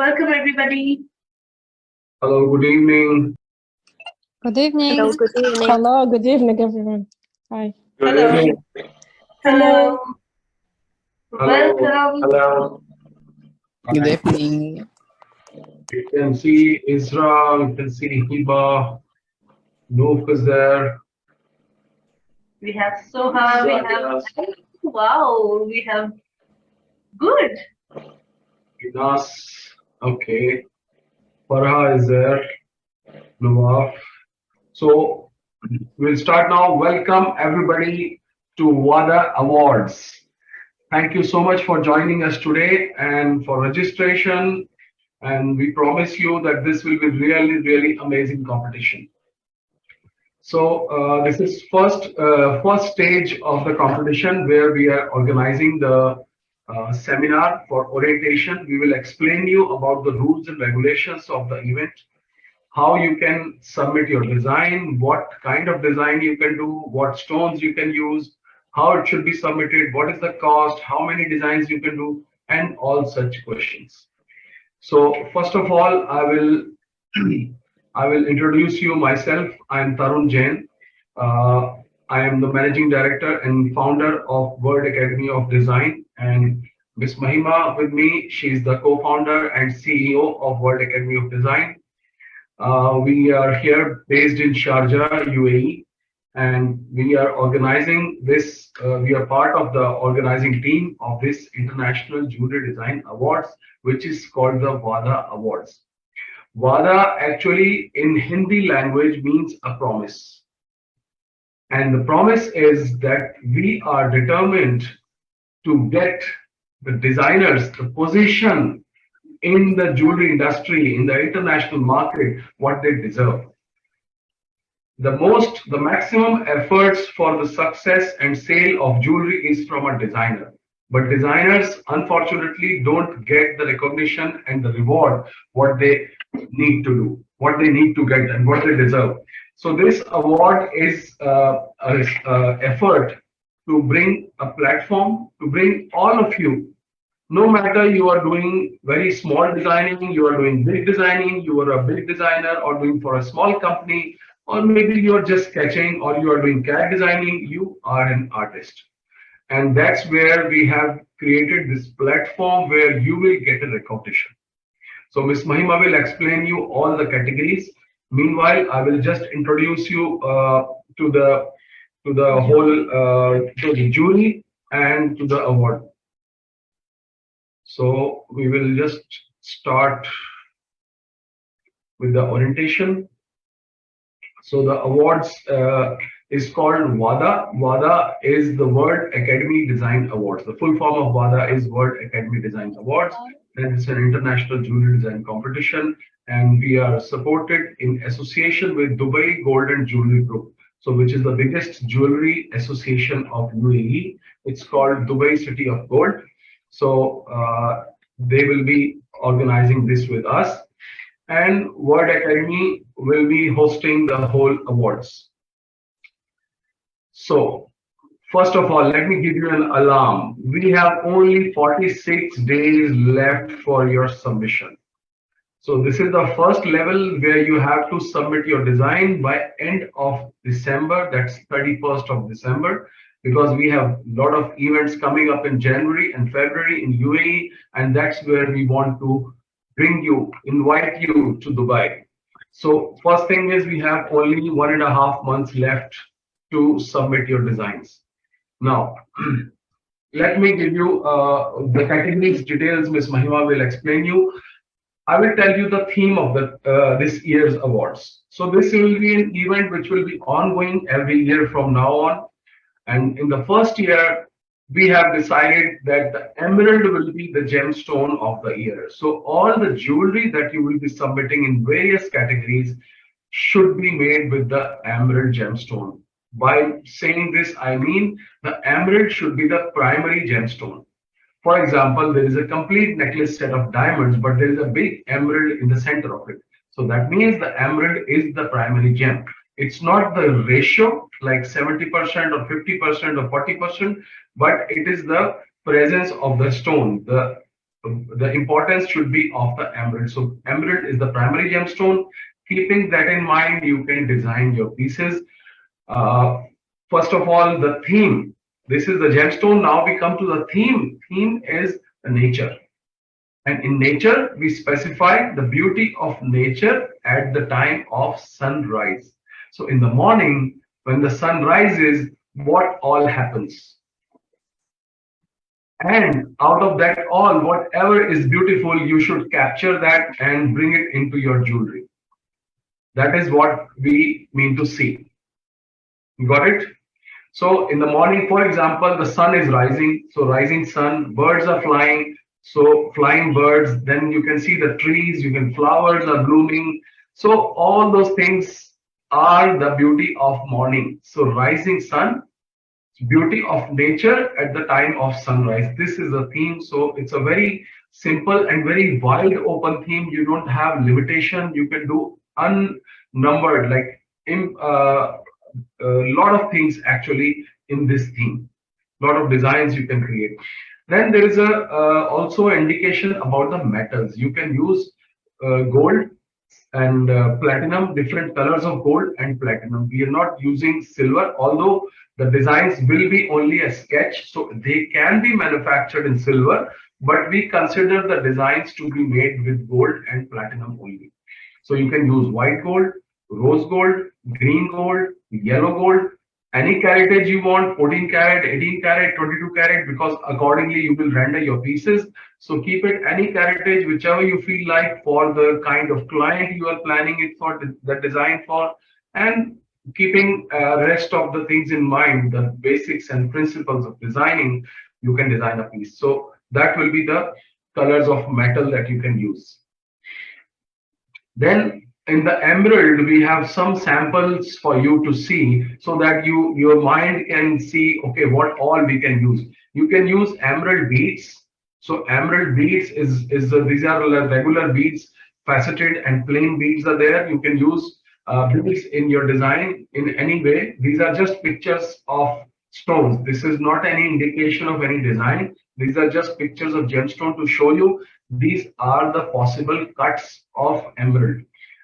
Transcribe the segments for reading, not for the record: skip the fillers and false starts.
Welcome, everybody. Hello, good evening. Good evening. Hello, good evening. Hello, good evening, everyone. Hi. Good Hello. evening. Hello. Hello. Welcome. Hello. Good evening. You can see Isra, you can see Hiba, Noof is there. We have Soha. We have wow. We have good. Inas, okay. Farha is there. Nawaf. So we'll start now. Welcome everybody to Wada Awards. Thank you so much for joining us today and for registration. And we promise you that this will be really amazing competition. So this is first stage of the competition where we are organizing the seminar for orientation. We will explain you about the rules and regulations of the event, how you can submit your design, what kind of design you can do, what stones you can use, how it should be submitted, what is the cost, how many designs you can do, and all such questions. So first of all, I will introduce you myself. I am Tarun Jain. I am the managing director and founder of World Academy of Design, and Miss Mahima with me. She is the co-founder and CEO of World Academy of Design. We are here based in Sharjah, UAE, and we are organizing this. We are part of the organizing team of this International Jewelry Design Awards, which is called the Wada Awards. Wada actually in Hindi language means a promise. And the promise is that we are determined to get the designers the position in the jewelry industry, in the international market, what they deserve. The maximum efforts for the success and sale of jewelry is from a designer. But designers, unfortunately, don't get the recognition and the reward what they need to do, what they need to get, and what they deserve. So this award is an effort to bring a platform, to bring all of you, no matter you are doing very small designing, you are doing big designing, you are a big designer or doing for a small company, or maybe you are just sketching or you are doing CAD designing, you are an artist. And that's where we have created this platform where you will get a recognition. So Ms. Mahima will explain you all the categories. Meanwhile, I will just introduce you to the jury and to the award. So we will just start with the orientation. So the awards is called WADA. WADA is the World Academy Design Awards. The full form of WADA is World Academy Design Awards. And it's an international jewelry design competition. And we are supported in association with Dubai Gold and Jewelry Group. So which is the biggest jewelry association of UAE. It's called Dubai City of Gold. So they will be organizing this with us. And World Academy will be hosting the whole awards. So, first of all, let me give you an alarm. We have only 46 days left for your submission. So this is the first level where you have to submit your design by end of December, that's 31st of December, because we have a lot of events coming up in January and February in UAE, and that's where we want to invite you to Dubai. So first thing is we have only 1.5 months left to submit your designs. Now, let me give you the categories details. Ms. Mahima will explain you. I will tell you the theme of this year's awards. So this will be an event which will be ongoing every year from now on. And in the first year, we have decided that the emerald will be the gemstone of the year. So all the jewelry that you will be submitting in various categories should be made with the emerald gemstone. By saying this, I mean the emerald should be the primary gemstone. For example, there is a complete necklace set of diamonds, but there is a big emerald in the center of it. So that means the emerald is the primary gem. It's not the ratio like 70% or 50% or 40%, but it is the presence of the stone, the the importance should be of the emerald. So emerald is the primary gemstone. Keeping that in mind, you can design your pieces. Uh, First of all, the theme. This is the gemstone. Now we come to the theme. Theme is the nature. And in nature, we specify the beauty of nature at the time of sunrise. So in the morning, when the sun rises, what all happens? And out of that all, whatever is beautiful, you should capture that and bring it into your jewelry. That is what we mean to see. You got it? So in the morning, for example, the sun is rising. So rising sun, birds are flying. So flying birds, then you can see the trees, you can flowers are blooming. So all those things are the beauty of morning. So rising sun, beauty of nature at the time of sunrise. This is the theme. So it's a very simple and very wide open theme. You don't have limitation. You can do unnumbered, like in a lot of things actually in this theme. Lot of designs you can create. Then there is a also indication about the metals. You can use gold and platinum, different colors of gold and platinum. We are not using silver, although the designs will be only a sketch, so they can be manufactured in silver, but we consider the designs to be made with gold and platinum only. So you can use white gold, rose gold, green gold, yellow gold, any caratage you want, 14 carat, 18 carat, 22 carat, because accordingly you will render your pieces. So keep it any caratage, whichever you feel like for the kind of client you are planning it for, the design for, and keeping rest of the things in mind, the basics and principles of designing, you can design a piece. So that will be the colors of metal that you can use. Then in the emerald, we have some samples for you to see so that your mind can see, okay, what all we can use. You can use emerald beads. So emerald beads these are regular beads, faceted and plain beads are there. You can use beads in your design in any way. These are just pictures of stones. This is not any indication of any design. These are just pictures of gemstone to show you these are the possible cuts of emerald.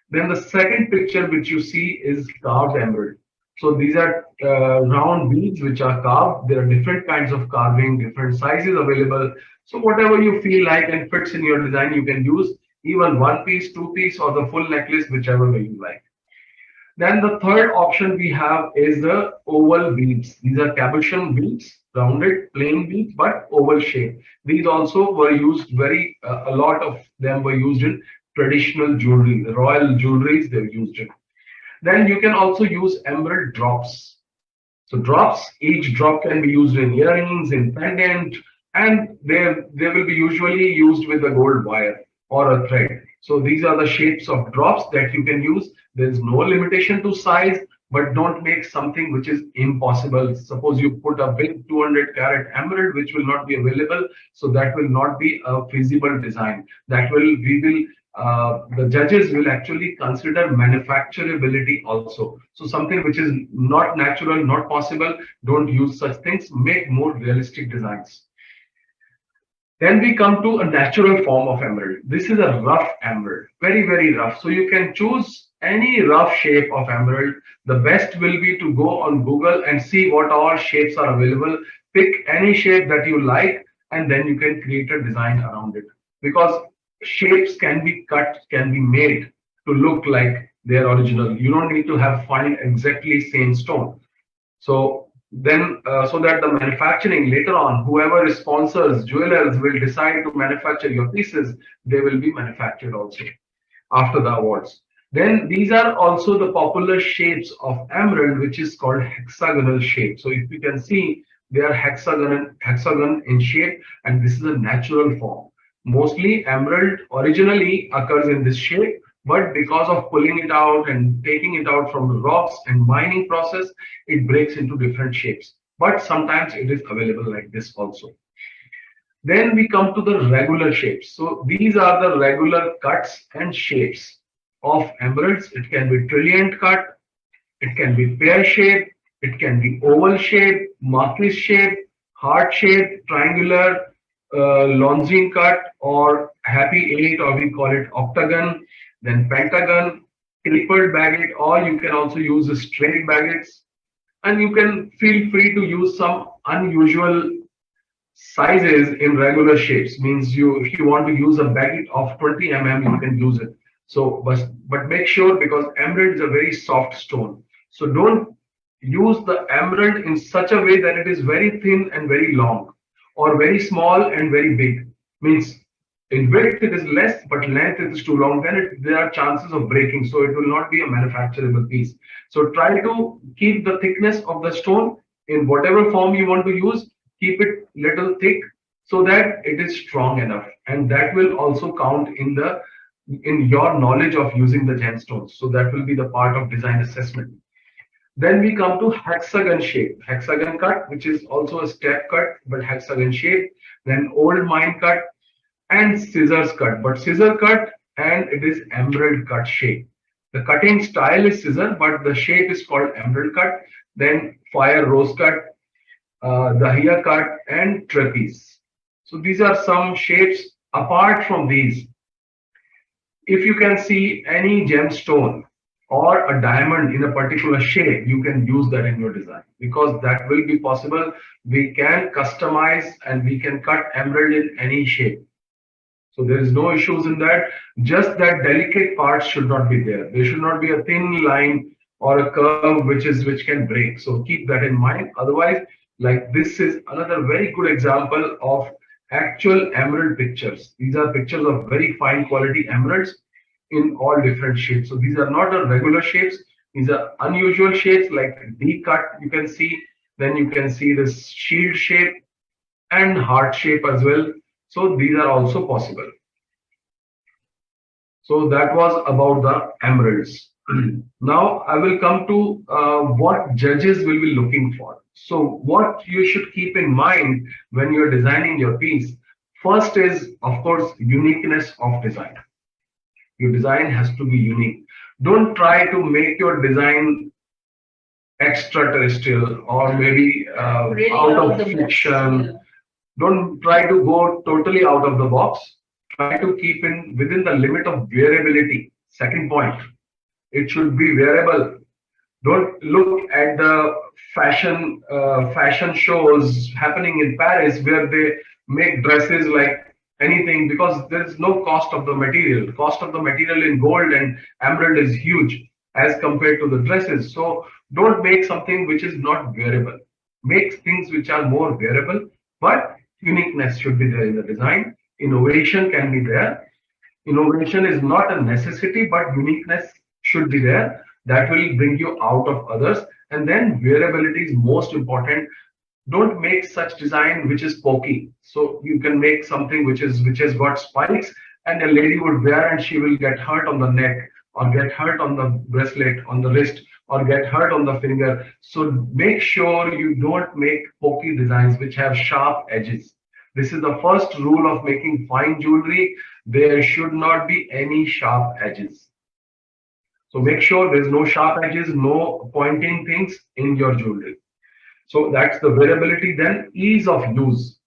Then the second picture which you see is carved emerald. So these are round beads which are carved. There are different kinds of carving, different sizes available. So whatever you feel like and fits in your design, you can use even one piece, two piece, or the full necklace, whichever way you like. Then the third option we have is the oval beads. These are cabochon beads, rounded, plain beads, but oval shape. These also were used a lot of them were used in traditional jewelry, the royal jewelries, they've used it. Then you can also use emerald drops. So drops, each drop can be used in earrings, in pendant, and they will be usually used with a gold wire or a thread. So these are the shapes of drops that you can use. There's no limitation to size, but don't make something which is impossible. Suppose you put a big 200 carat emerald, which will not be available. So that will not be a feasible design. The judges will actually consider manufacturability also. So something which is not natural, not possible, don't use such things. Make more realistic designs. Then we come to a natural form of emerald. This is a rough emerald, very, very rough. So you can choose any rough shape of emerald. The best will be to go on Google and see what all shapes are available. Pick any shape that you like, and then you can create a design around it. Because shapes can be cut, can be made to look like their original. You don't need to find exactly same stone. So then, so that the manufacturing later on, whoever sponsors, jewelers will decide to manufacture your pieces, they will be manufactured also after the awards. Then these are also the popular shapes of emerald, which is called hexagonal shape. So if you can see, they are hexagon in shape, and this is a natural form. Mostly emerald originally occurs in this shape, but because of pulling it out and taking it out from the rocks and mining process, it breaks into different shapes. But sometimes it is available like this also. Then we come to the regular shapes. So these are the regular cuts and shapes of emeralds. It can be trilliant cut, it can be pear shape, it can be oval shape, marquise shape, heart shape, triangular, Longines cut or happy eight, or we call it octagon, then pentagon, tapered baguette, or you can also use a straight baguettes, and you can feel free to use some unusual sizes in regular shapes. Means you, if you want to use a baguette of 20 mm, you can use it. So but make sure, because emerald is a very soft stone, so don't use the emerald in such a way that it is very thin and very long, or very small and very big. Means in width it is less, but length it is too long, then there are chances of breaking, so it will not be a manufacturable piece. So try to keep the thickness of the stone in whatever form you want to use, keep it little thick so that it is strong enough, and that will also count in your knowledge of using the gemstones. So that will be the part of design assessment. Then we come to hexagon shape, hexagon cut, which is also a step cut, but hexagon shape. Then old mine cut and scissors cut, but scissor cut, and it is emerald cut shape. The cutting style is scissor, but the shape is called emerald cut. Then fire rose cut, dahiya cut, and trapeze. So these are some shapes. Apart from these, if you can see any gemstone or a diamond in a particular shape, you can use that in your design, because that will be possible. We can customize and we can cut emerald in any shape. So there is no issues in that. Just that delicate parts should not be there. There should not be a thin line or a curve which can break. So keep that in mind. Otherwise, like this is another very good example of actual emerald pictures. These are pictures of very fine quality emeralds in all different shapes. So these are not the regular shapes. These are unusual shapes like D cut you can see. Then you can see this shield shape and heart shape as well. So these are also possible. So that was about the emeralds. Now I will come to what judges will be looking for. So what you should keep in mind when you're designing your piece. First is, of course, uniqueness of design. Your design has to be unique. Don't try to make your design extraterrestrial or maybe Really out out of the box. fiction. Don't try to go totally out of the box. Try to keep in within the limit of wearability. Second point, it should be wearable. Don't look at the fashion shows happening in Paris where they make dresses like anything, because there is no cost of the material. Cost of the material in gold and emerald is huge as compared to the dresses. So don't make something which is not wearable. Make things which are more wearable, but uniqueness should be there in the design. Innovation can be there. Innovation is not a necessity, but uniqueness should be there. That will bring you out of others. And then wearability is most important. Don't make such design which is pokey. So you can make something which has got spikes, and a lady would wear and she will get hurt on the neck, or get hurt on the bracelet, on the wrist, or get hurt on the finger. So make sure you don't make pokey designs which have sharp edges. This is the first rule of making fine jewelry. There should not be any sharp edges. So make sure there's no sharp edges, no pointing things in your jewelry. So that's the wearability. Then ease of use.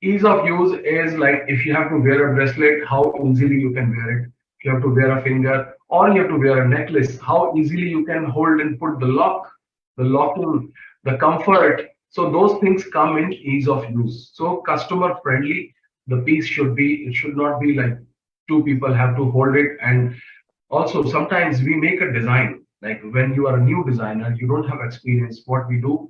Ease of use is like if you have to wear a bracelet, how easily you can wear it. If you have to wear a finger, or you have to wear a necklace, how easily you can hold and put the lock, the locking, the comfort. So those things come in ease of use. So customer friendly, the piece should be, it should not be like two people have to hold it. And also sometimes we make a design, like when you are a new designer, you don't have experience. What we do,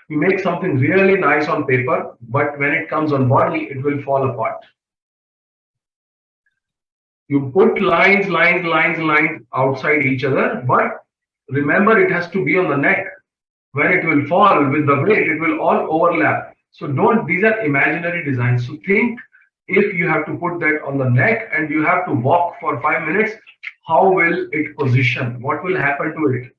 we make something really nice on paper, but when it comes on body, it will fall apart. You put lines outside each other, but remember it has to be on the neck. When it will fall with the weight, it will all overlap. So don't, these are imaginary designs. So think, if you have to put that on the neck and you have to walk for 5 minutes, how will it position? What will happen to it?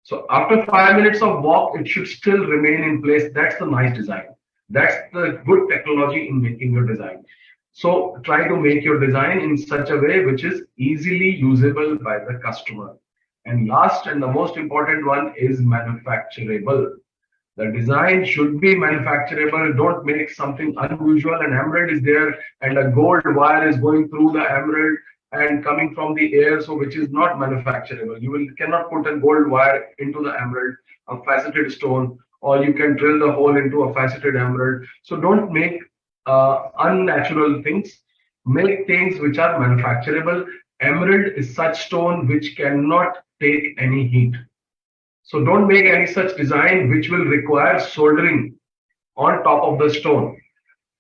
So after 5 minutes of walk, it should still remain in place. That's the nice design. That's the good technology in making your design. So try to make your design in such a way which is easily usable by the customer. And last and the most important one is manufacturable. The design should be manufacturable. Don't make something unusual. An emerald is there and a gold wire is going through the emerald and coming from the air, so which is not manufacturable. You will cannot put a gold wire into the emerald, a faceted stone, or you can drill the hole into a faceted emerald. So don't make unnatural things. Make things which are manufacturable. Emerald is such stone which cannot take any heat. So don't make any such design which will require soldering on top of the stone.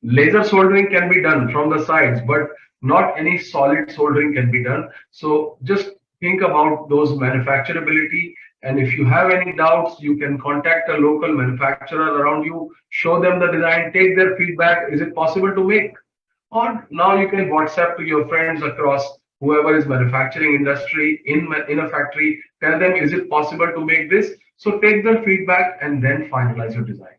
Laser soldering can be done from the sides, but not any solid soldering can be done. So just think about those manufacturability. And if you have any doubts, you can contact a local manufacturer around you, show them the design, take their feedback. Is it possible to make? Or now you can WhatsApp to your friends across whoever is manufacturing industry in a factory. Tell them, is it possible to make this? So take their feedback and then finalize your design.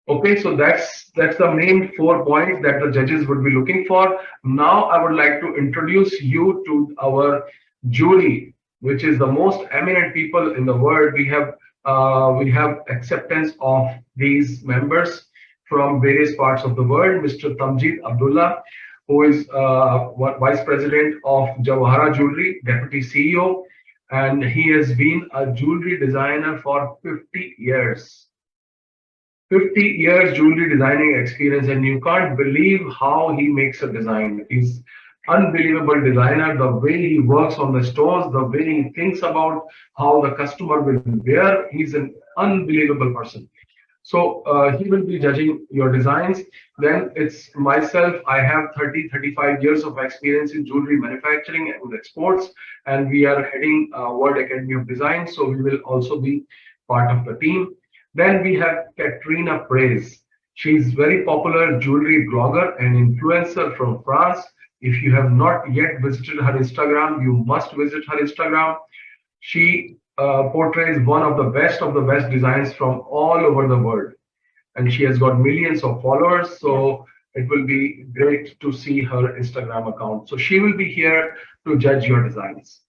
Okay, so that's the main 4 points that the judges would be looking for. Now I would like to introduce you to our jury, which is the most eminent people in the world. We have acceptance of these members from various parts of the world. Mr. Tamjeed Abdullah, who is Vice President of Jawahara Jewelry, Deputy CEO, and he has been a jewelry designer for 50 years. 50 years jewelry designing experience, and you can't believe how he makes a design. He's unbelievable designer. The way he works on the stones, the way he thinks about how the customer will wear, he's an unbelievable person. So he will be judging your designs. Then it's myself. I have 35 years of experience in jewelry manufacturing and exports, and we are heading World Academy of Design. So we will also be part of the team. Then we have Katrina Praise. She's very popular jewelry blogger and influencer from France. If you have not yet visited her Instagram, you must visit her Instagram. She portrays one of the best designs from all over the world, and she has got millions of followers. So it will be great to see her Instagram account. So she will be here to judge your designs.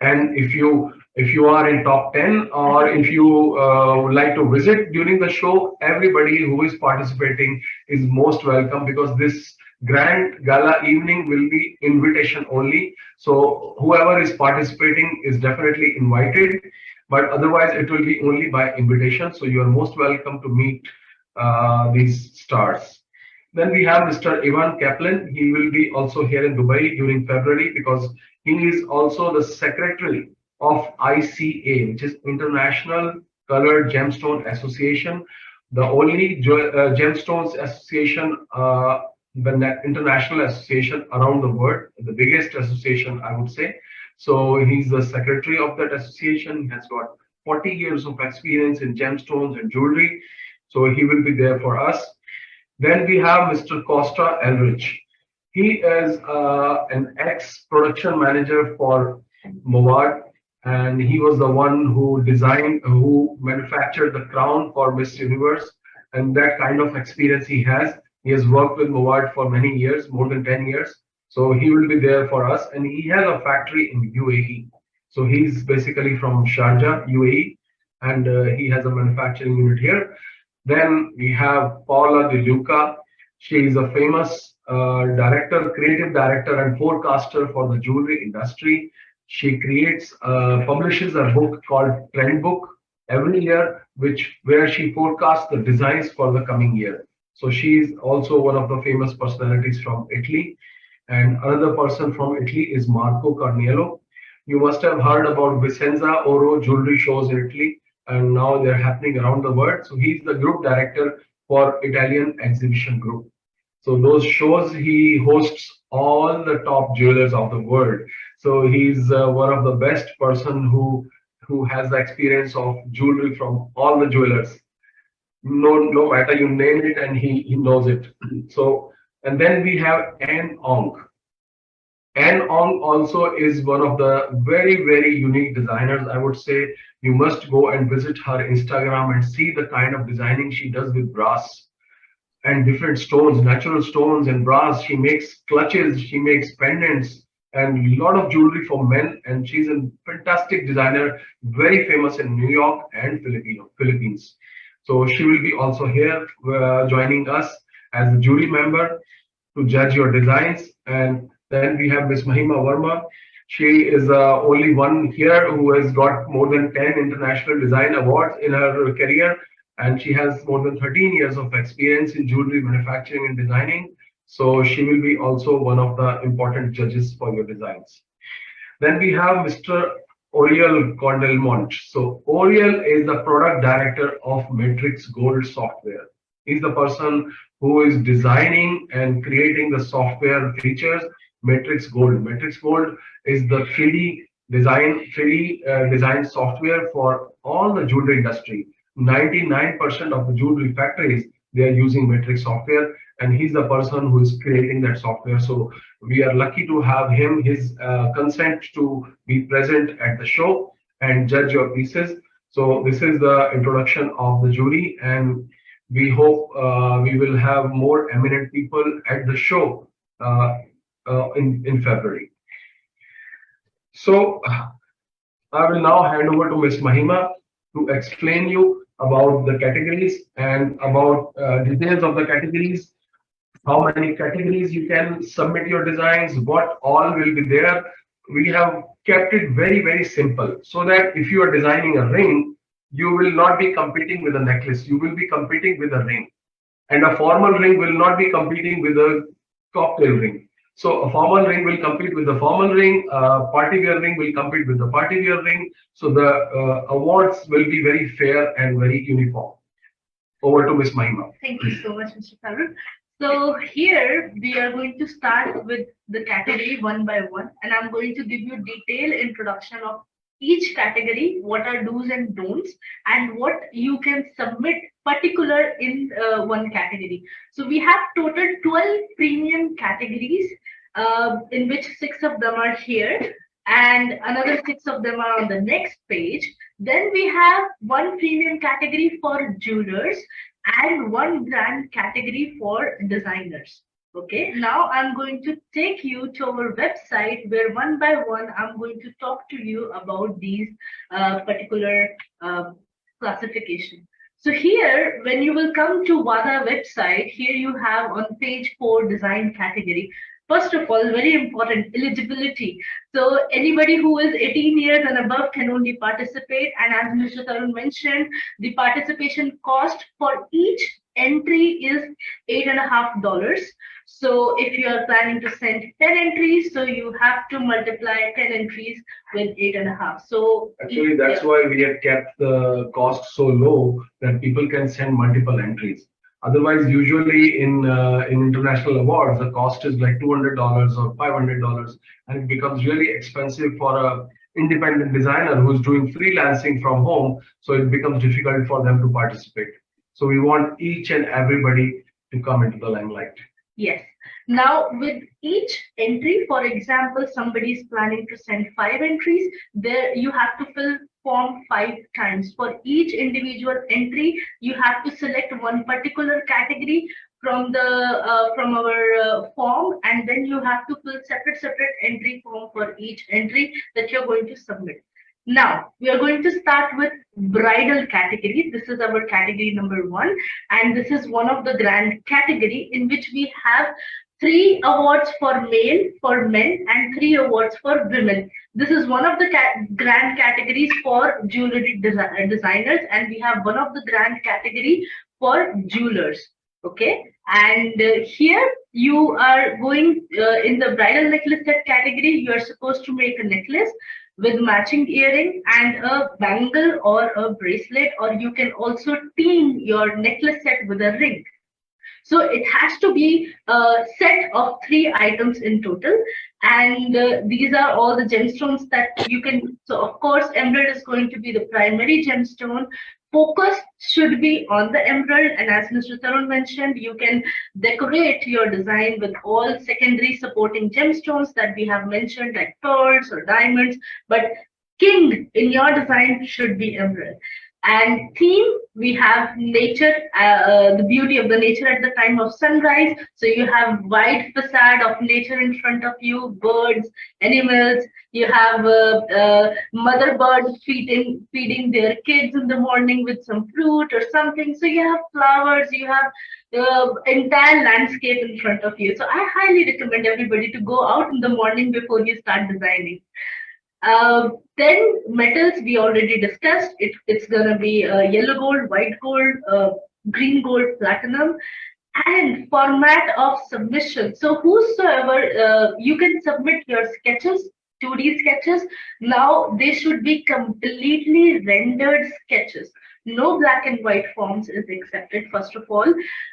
And if you are in top 10, or if you would like to visit during the show, everybody who is participating is most welcome, because this grand gala evening will be invitation only. So whoever is participating is definitely invited, but otherwise it will be only by invitation. So you are most welcome to meet these stars. Then we have Mr. Ivan Kaplan. He will be also here in Dubai during February, because he is also the secretary of ICA, which is International Colored Gemstone Association, the only gemstones association, the international association around the world, the biggest association, I would say. So he's the secretary of that association. He has got 40 years of experience in gemstones and jewelry. So he will be there for us. Then we have Mr. Costa Elrich. He is an ex-production manager for Mowat, and he was the one who manufactured the crown for Miss Universe, and that kind of experience he has. He has worked with Mowat for many years, more than 10 years. So he will be there for us, and he has a factory in UAE. So he's basically from Sharjah, UAE, and he has a manufacturing unit here. Then we have Paula De Luca. She is a famous creative director and forecaster for the jewelry industry. She publishes a book called Trend Book every year, where she forecasts the designs for the coming year. So she is also one of the famous personalities from Italy. And another person from Italy is Marco Carniello. You must have heard about Vicenza Oro jewelry shows in Italy, and now they're happening around the world. So he's the group director for Italian Exhibition Group. So those shows, he hosts all the top jewelers of the world. So he's one of the best person who has the experience of jewelry from all the jewelers. No matter you name it, and he knows it. So, and then we have Anne Ong. Anne Ong also is one of the very, very unique designers. I would say you must go and visit her Instagram and see the kind of designing she does with brass and different stones, natural stones and brass. She makes clutches, she makes pendants, and a lot of jewelry for men. And she's a fantastic designer, very famous in New York and Philippines. So she will be also here joining us as a jury member to judge your designs. And then we have Miss Mahima Verma. She is only one here who has got more than 10 international design awards in her career, and she has more than 13 years of experience in jewelry manufacturing and designing. So she will be also one of the important judges for your designs. Then we have Mr. Oriel Cordelmont. So Oriel is the product director of Matrix Gold software. He's the person who is designing and creating the software features Matrix Gold. Matrix Gold is the 3D design software for all the jewelry industry. 99% of the jewelry factories, they are using Matrix software, and he's the person who is creating that software. So we are lucky to have him, his consent to be present at the show and judge your pieces. So this is the introduction of the jury, and we hope we will have more eminent people at the show in February. So I will now hand over to Ms. Mahima to explain you about the categories and about details of the categories, how many categories you can submit your designs, what all will be there. We have kept it very, very simple so that if you are designing a ring, you will not be competing with a necklace, you will be competing with a ring. And a formal ring will not be competing with a cocktail ring. So a formal ring will compete with the formal ring, party wear ring will compete with the party wear ring. So the awards will be very fair and very uniform. Over to Ms. Mahima. Thank you so much, Mr. Tarun. So here we are going to start with the category one by one, and I'm going to give you detailed introduction of each category, what are do's and don'ts, and what you can submit particular in one category. So we have total 12 premium categories, in which 6 of them are here, and another 6 of them are on the next page. Then we have one premium category for jewelers and one grand category for designers. Okay, now I'm going to take you to our website where one by one I'm going to talk to you about these particular classification. So here, when you will come to Wada website, here you have on page 4 design category. First of all, very important, eligibility. So anybody who is 18 years and above can only participate. And as Mr. Tarun mentioned, the participation cost for each entry is $8.50. So if you are planning to send 10 entries, so you have to multiply 10 entries with 8.5. So actually, that's why we have kept the cost so low that people can send multiple entries. Otherwise, usually in international awards, the cost is like $200 or $500, and it becomes really expensive for a independent designer who's doing freelancing from home. So it becomes difficult for them to participate. So we want each and everybody to come into the limelight. Yes. Now, with each entry, for example, somebody is planning to send 5 entries, there you have to fill form 5 times. For each individual entry, you have to select one particular category from the from our form, and then you have to fill separate entry form for each entry that you're going to submit. Now, we are going to start with bridal category. This is our category number 1, and this is one of the grand category in which we have 3 awards for men, and 3 awards for women. This is one of the grand categories for jewelry designers, and we have one of the grand category for jewelers. Okay, and here you are going in the bridal necklace set category. You are supposed to make a necklace with matching earring and a bangle or a bracelet, or you can also team your necklace set with a ring. So it has to be a set of 3 items in total, and these are all the gemstones that you can. So of course, emerald is going to be the primary gemstone. Focus should be on the emerald, and as Mr. Tarun mentioned, you can decorate your design with all secondary supporting gemstones that we have mentioned, like pearls or diamonds, but king in your design should be emerald. And theme, we have nature, the beauty of the nature at the time of sunrise. So you have wide facade of nature in front of you, birds, animals. You have mother birds feeding their kids in the morning with some fruit or something. So you have flowers, you have entire landscape in front of you. So I highly recommend everybody to go out in the morning before you start designing. Then metals we already discussed. It's gonna be yellow gold, white gold, green gold, platinum, and format of submission. So whosoever you can submit your sketches, 2D sketches. Now they should be completely rendered sketches. No black and white forms is accepted, first of all.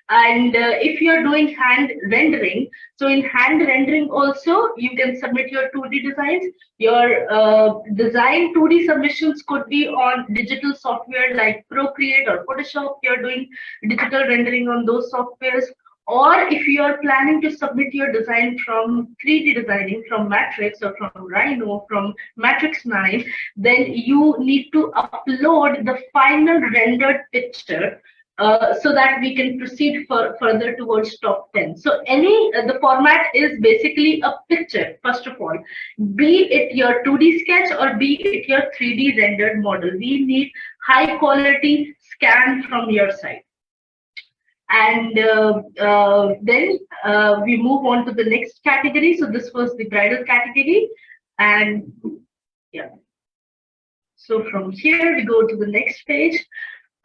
And if you're doing hand rendering, so in hand rendering also, you can submit your 2D designs. Your design 2D submissions could be on digital software like Procreate or Photoshop. You're doing digital rendering on those softwares. Or if you are planning to submit your design from 3D designing, from Matrix or from Rhino, from Matrix 9, then you need to upload the final rendered picture so that we can proceed further towards top 10. So the format is basically a picture, first of all, be it your 2D sketch or be it your 3D rendered model. We need high quality scan from your side. And then we move on to the next category. So this was the bridal category. And yeah. So from here, we go to the next page.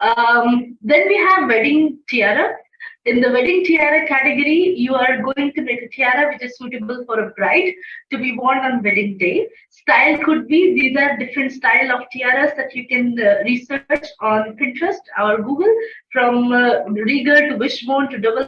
Then we have wedding tiara. In the wedding tiara category, you are going to make a tiara which is suitable for a bride to be worn on wedding day. Style could be, these are different style of tiaras that you can research on Pinterest or Google, from regal to wishbone to double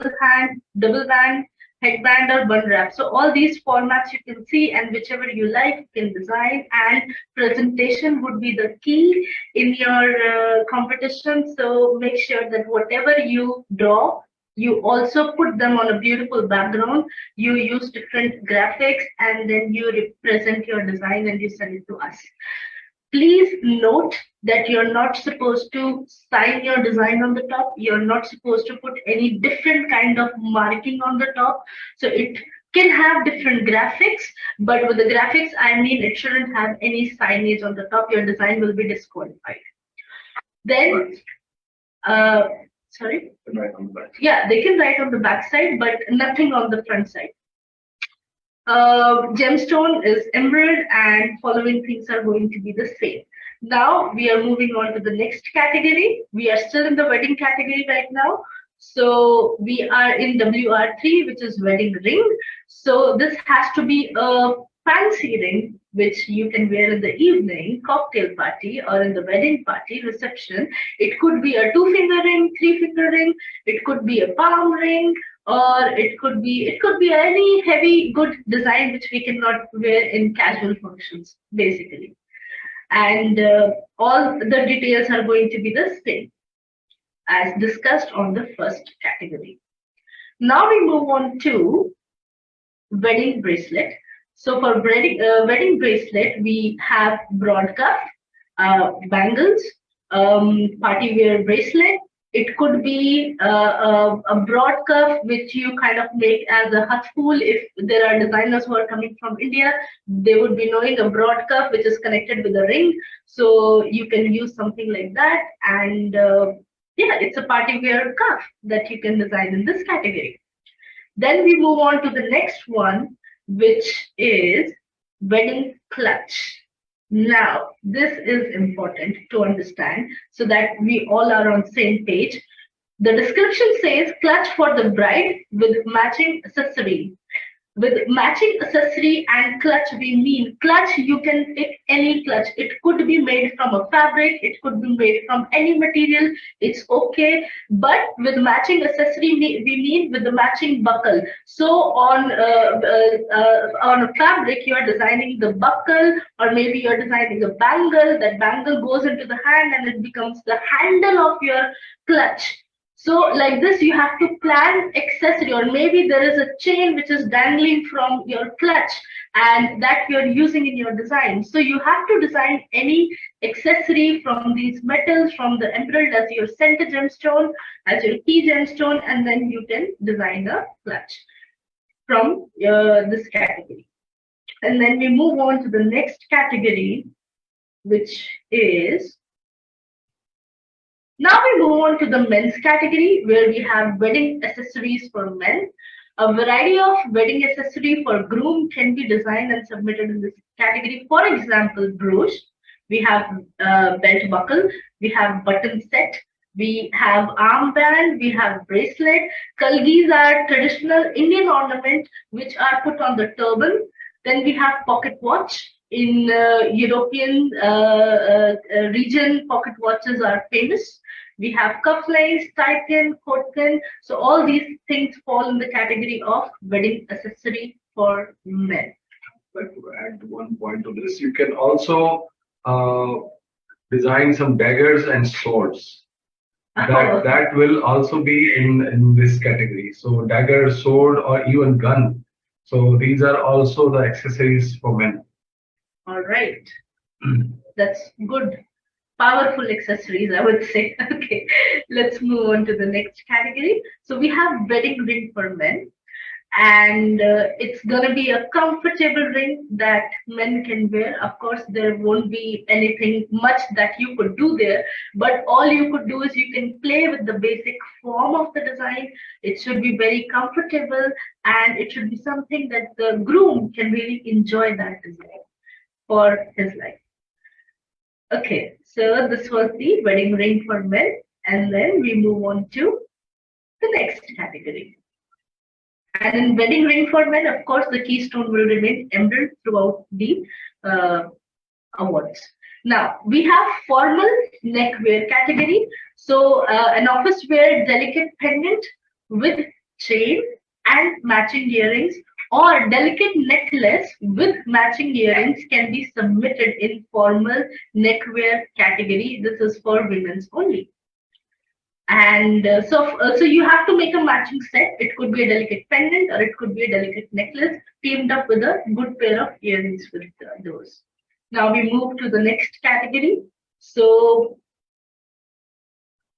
band, headband or bun wrap. So all these formats you can see, and whichever you like, you can design, and presentation would be the key in your competition. So make sure that whatever you draw, you also put them on a beautiful background. You use different graphics, and then you represent your design and you send it to us. Please note that you're not supposed to sign your design on the top. You're not supposed to put any different kind of marking on the top. So it can have different graphics, but with the graphics, I mean it shouldn't have any signage on the top. Your design will be disqualified. Then, sorry? Yeah, they can write on the back side, but nothing on the front side. Gemstone is emerald, and following things are going to be the same. Now we are moving on to the next category. We are still in the wedding category right now. So we are in WR3, which is wedding ring. So this has to be a fancy ring, which you can wear in the evening, cocktail party, or in the wedding party, reception. It could be a 2-finger ring, 3-finger ring. It could be a palm ring, or it could be any heavy good design which we cannot wear in casual functions, basically. And all the details are going to be the same as discussed on the first category. Now we move on to wedding bracelet. So for wedding bracelet, we have broad cuff, bangles, party wear bracelet. It could be a broad cuff which you kind of make as a hatful. If there are designers who are coming from India, they would be knowing a broad cuff which is connected with a ring. So you can use something like that. And yeah, it's a party wear cuff that you can design in this category. Then we move on to the next one, which is wedding clutch. Now, this is important to understand so that we all are on the same page. The description says clutch for the bride with matching accessory. With matching accessory and clutch, we mean clutch, you can pick any clutch. It could be made from a fabric, it could be made from any material, it's okay. But with matching accessory, we mean with the matching buckle. So on a fabric, you are designing the buckle, or maybe you're designing a bangle. That bangle goes into the hand and it becomes the handle of your clutch. So like this, you have to plan accessory, or maybe there is a chain which is dangling from your clutch. and that you're using in your design. So you have to design any accessory from these metals, from the emerald as your center gemstone, as your key gemstone, and then you can design a clutch from this category. And then we move on to the next category, which is, now we move on to the men's category, where we have wedding accessories for men. A variety of wedding accessory for groom can be designed and submitted in this category. For example, brooch, we have belt buckle, we have button set, we have armband, we have bracelet. Kalgis are traditional Indian ornament which are put on the turban. Then we have pocket watch. In European region, pocket watches are famous. We have cufflinks, tie pin, coat pin. So all these things fall in the category of wedding accessory for men. But to add one point to this, you can also design some daggers and swords. That will also be in this category. So dagger, sword, or even gun. So these are also the accessories for men. All right. That's good. Powerful accessories, I would say. Okay, let's move on to the next category. So we have wedding ring for men, and it's gonna be a comfortable ring that men can wear. Of course, there won't be anything much that you could do there, but all you could do is you can play with the basic form of the design. It should be very comfortable, and it should be something that the groom can really enjoy that design for his life. Okay, so this was the wedding ring for men, and then we move on to the next category. And in wedding ring for men, of course, the keystone will remain emerald throughout the awards. Now, we have formal neckwear category. So, an office wear delicate pendant with chain and matching earrings, or delicate necklace with matching earrings can be submitted in formal neckwear category. This is for women's only. And so you have to make a matching set. It could be a delicate pendant or it could be a delicate necklace teamed up with a good pair of earrings with those. Now we move to the next category. So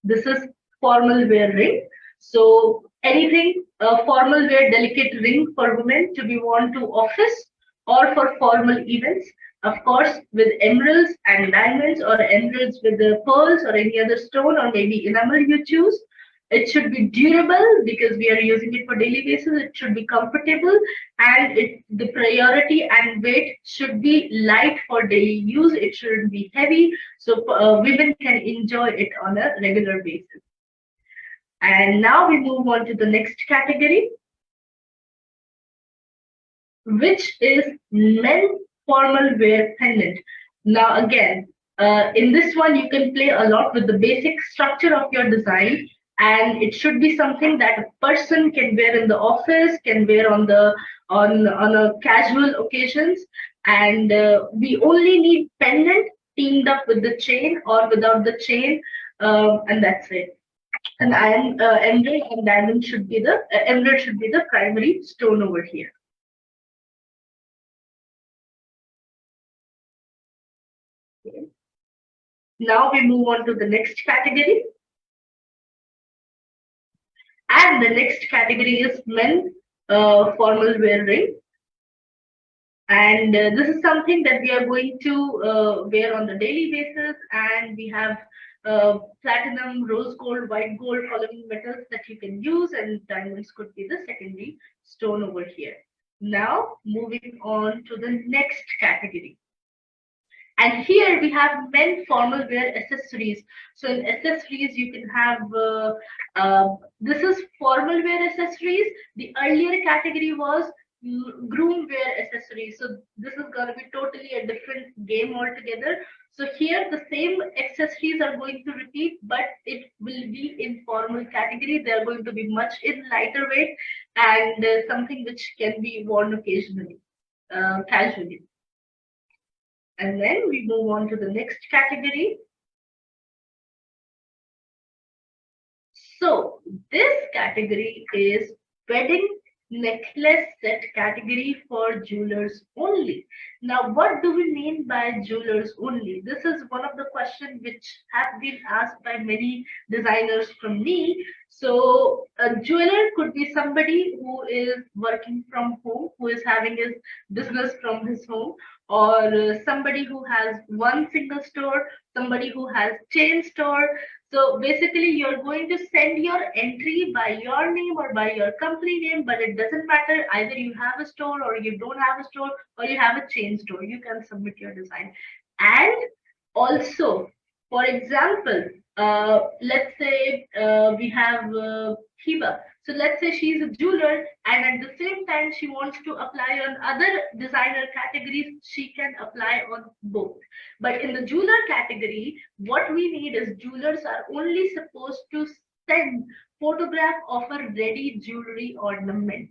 this is formal wear ring. So anything formal wear delicate ring for women to be worn to office or for formal events. Of course, with emeralds and diamonds, or emeralds with the pearls or any other stone, or maybe enamel you choose. It should be durable because we are using it for daily basis. It should be comfortable, and the priority and weight should be light for daily use. It shouldn't be heavy, so women can enjoy it on a regular basis. And now we move on to the next category, which is men formal wear pendant. Now again, in this one you can play a lot with the basic structure of your design, and it should be something that a person can wear in the office, can wear on a casual occasions, and we only need pendant teamed up with the chain or without the chain, and that's it. And emerald and diamond should be the emerald should be the primary stone over here. Now we move on to the next category. And the next category is men formal wear ring. And this is something that we are going to wear on the daily basis. And we have platinum, rose gold, white gold following metals that you can use. And diamonds could be the secondary stone over here. Now moving on to the next category. And here we have men formal wear accessories. So in accessories, you can have, this is formal wear accessories. The earlier category was groom wear accessories. So this is going to be totally a different game altogether. So here the same accessories are going to repeat, but it will be in formal category. They are going to be much in lighter weight and something which can be worn occasionally, casually. And then we move on to the next category. So this category is wedding necklace set category for jewelers only. Now, what do we mean by jewelers only? This is one of the questions which have been asked by many designers from me. So, a jeweler could be somebody who is working from home, who is having his business from his home, or somebody who has one single store, somebody who has chain store. So basically, you're going to send your entry by your name or by your company name, but it doesn't matter. Either you have a store or you don't have a store or you have a chain store. You can submit your design. And also, for example, let's say we have Hiba. So let's say she's a jeweler and at the same time she wants to apply on other designer categories, she can apply on both. But in the jeweler category, what we need is jewelers are only supposed to send photograph of a ready jewelry ornament.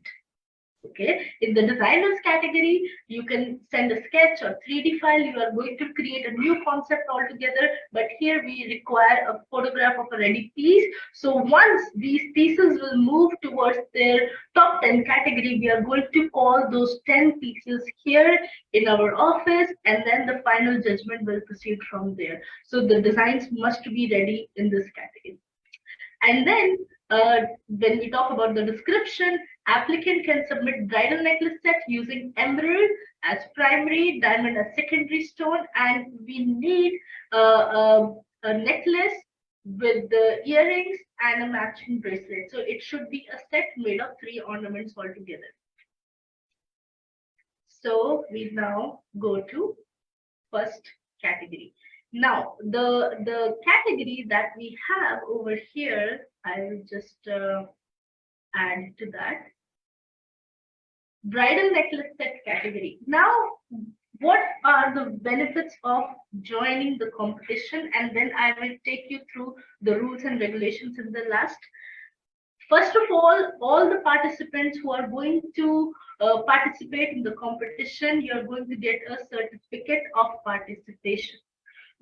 Okay, in the designers category, you can send a sketch or 3D file. You are going to create a new concept altogether, but here we require a photograph of a ready piece. So once these pieces will move towards their top 10 category, we are going to call those 10 pieces here in our office, and then the final judgment will proceed from there. So the designs must be ready in this category. And then when we talk about the description, applicant can submit bridal necklace set using emerald as primary, diamond as secondary stone, and we need a necklace with the earrings and a matching bracelet. So it should be a set made of 3 ornaments altogether. So we now go to first category. Now, the category that we have over here, I will just add to that. Bridal necklace set category. Now, what are the benefits of joining the competition? And then I will take you through the rules and regulations in the last. First of all the participants who are going to participate in the competition, you're going to get a certificate of participation.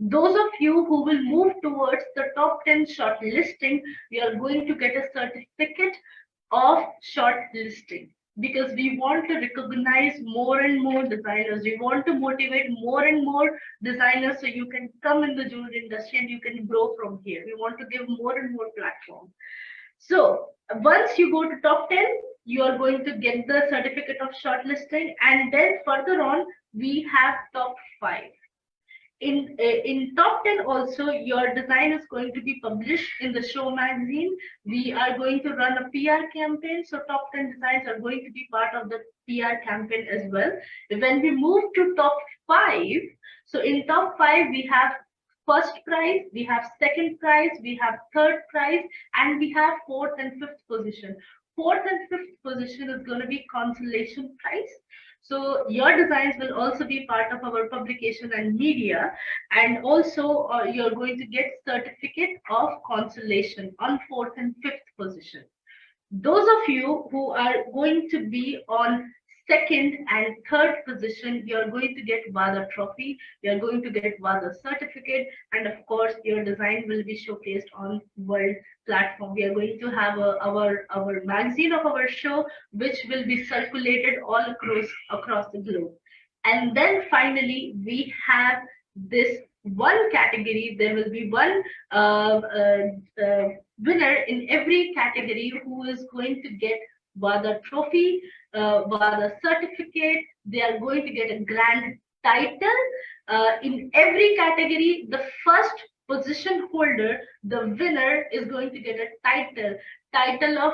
Those of you who will move towards the top 10 shortlisting, we are going to get a certificate of shortlisting because we want to recognize more and more designers. We want to motivate more and more designers so you can come in the jewelry industry and you can grow from here. We want to give more and more platform. So once you go to top 10, you are going to get the certificate of shortlisting, and then further on, we have top 5. In top 10 also, your design is going to be published in the show magazine. We are going to run a PR campaign, so top 10 designs are going to be part of the PR campaign as well. When we move to top 5, so in top 5 we have first prize, we have second prize, we have third prize, and we have fourth and fifth position. Fourth and fifth position is going to be consolation prize. So your designs will also be part of our publication and media, and also you're going to get certificate of consolation on fourth and fifth position. Those of you who are going to be on second and third position, you're going to get Wada trophy, you're going to get Wada certificate, and of course your design will be showcased on world platform. We are going to have our magazine of our show, which will be circulated all across the globe. And then finally we have this one category. There will be one winner in every category who is going to get Wada trophy, Wada certificate. They are going to get a grand title. In every category, the first position holder, the winner, is going to get a title of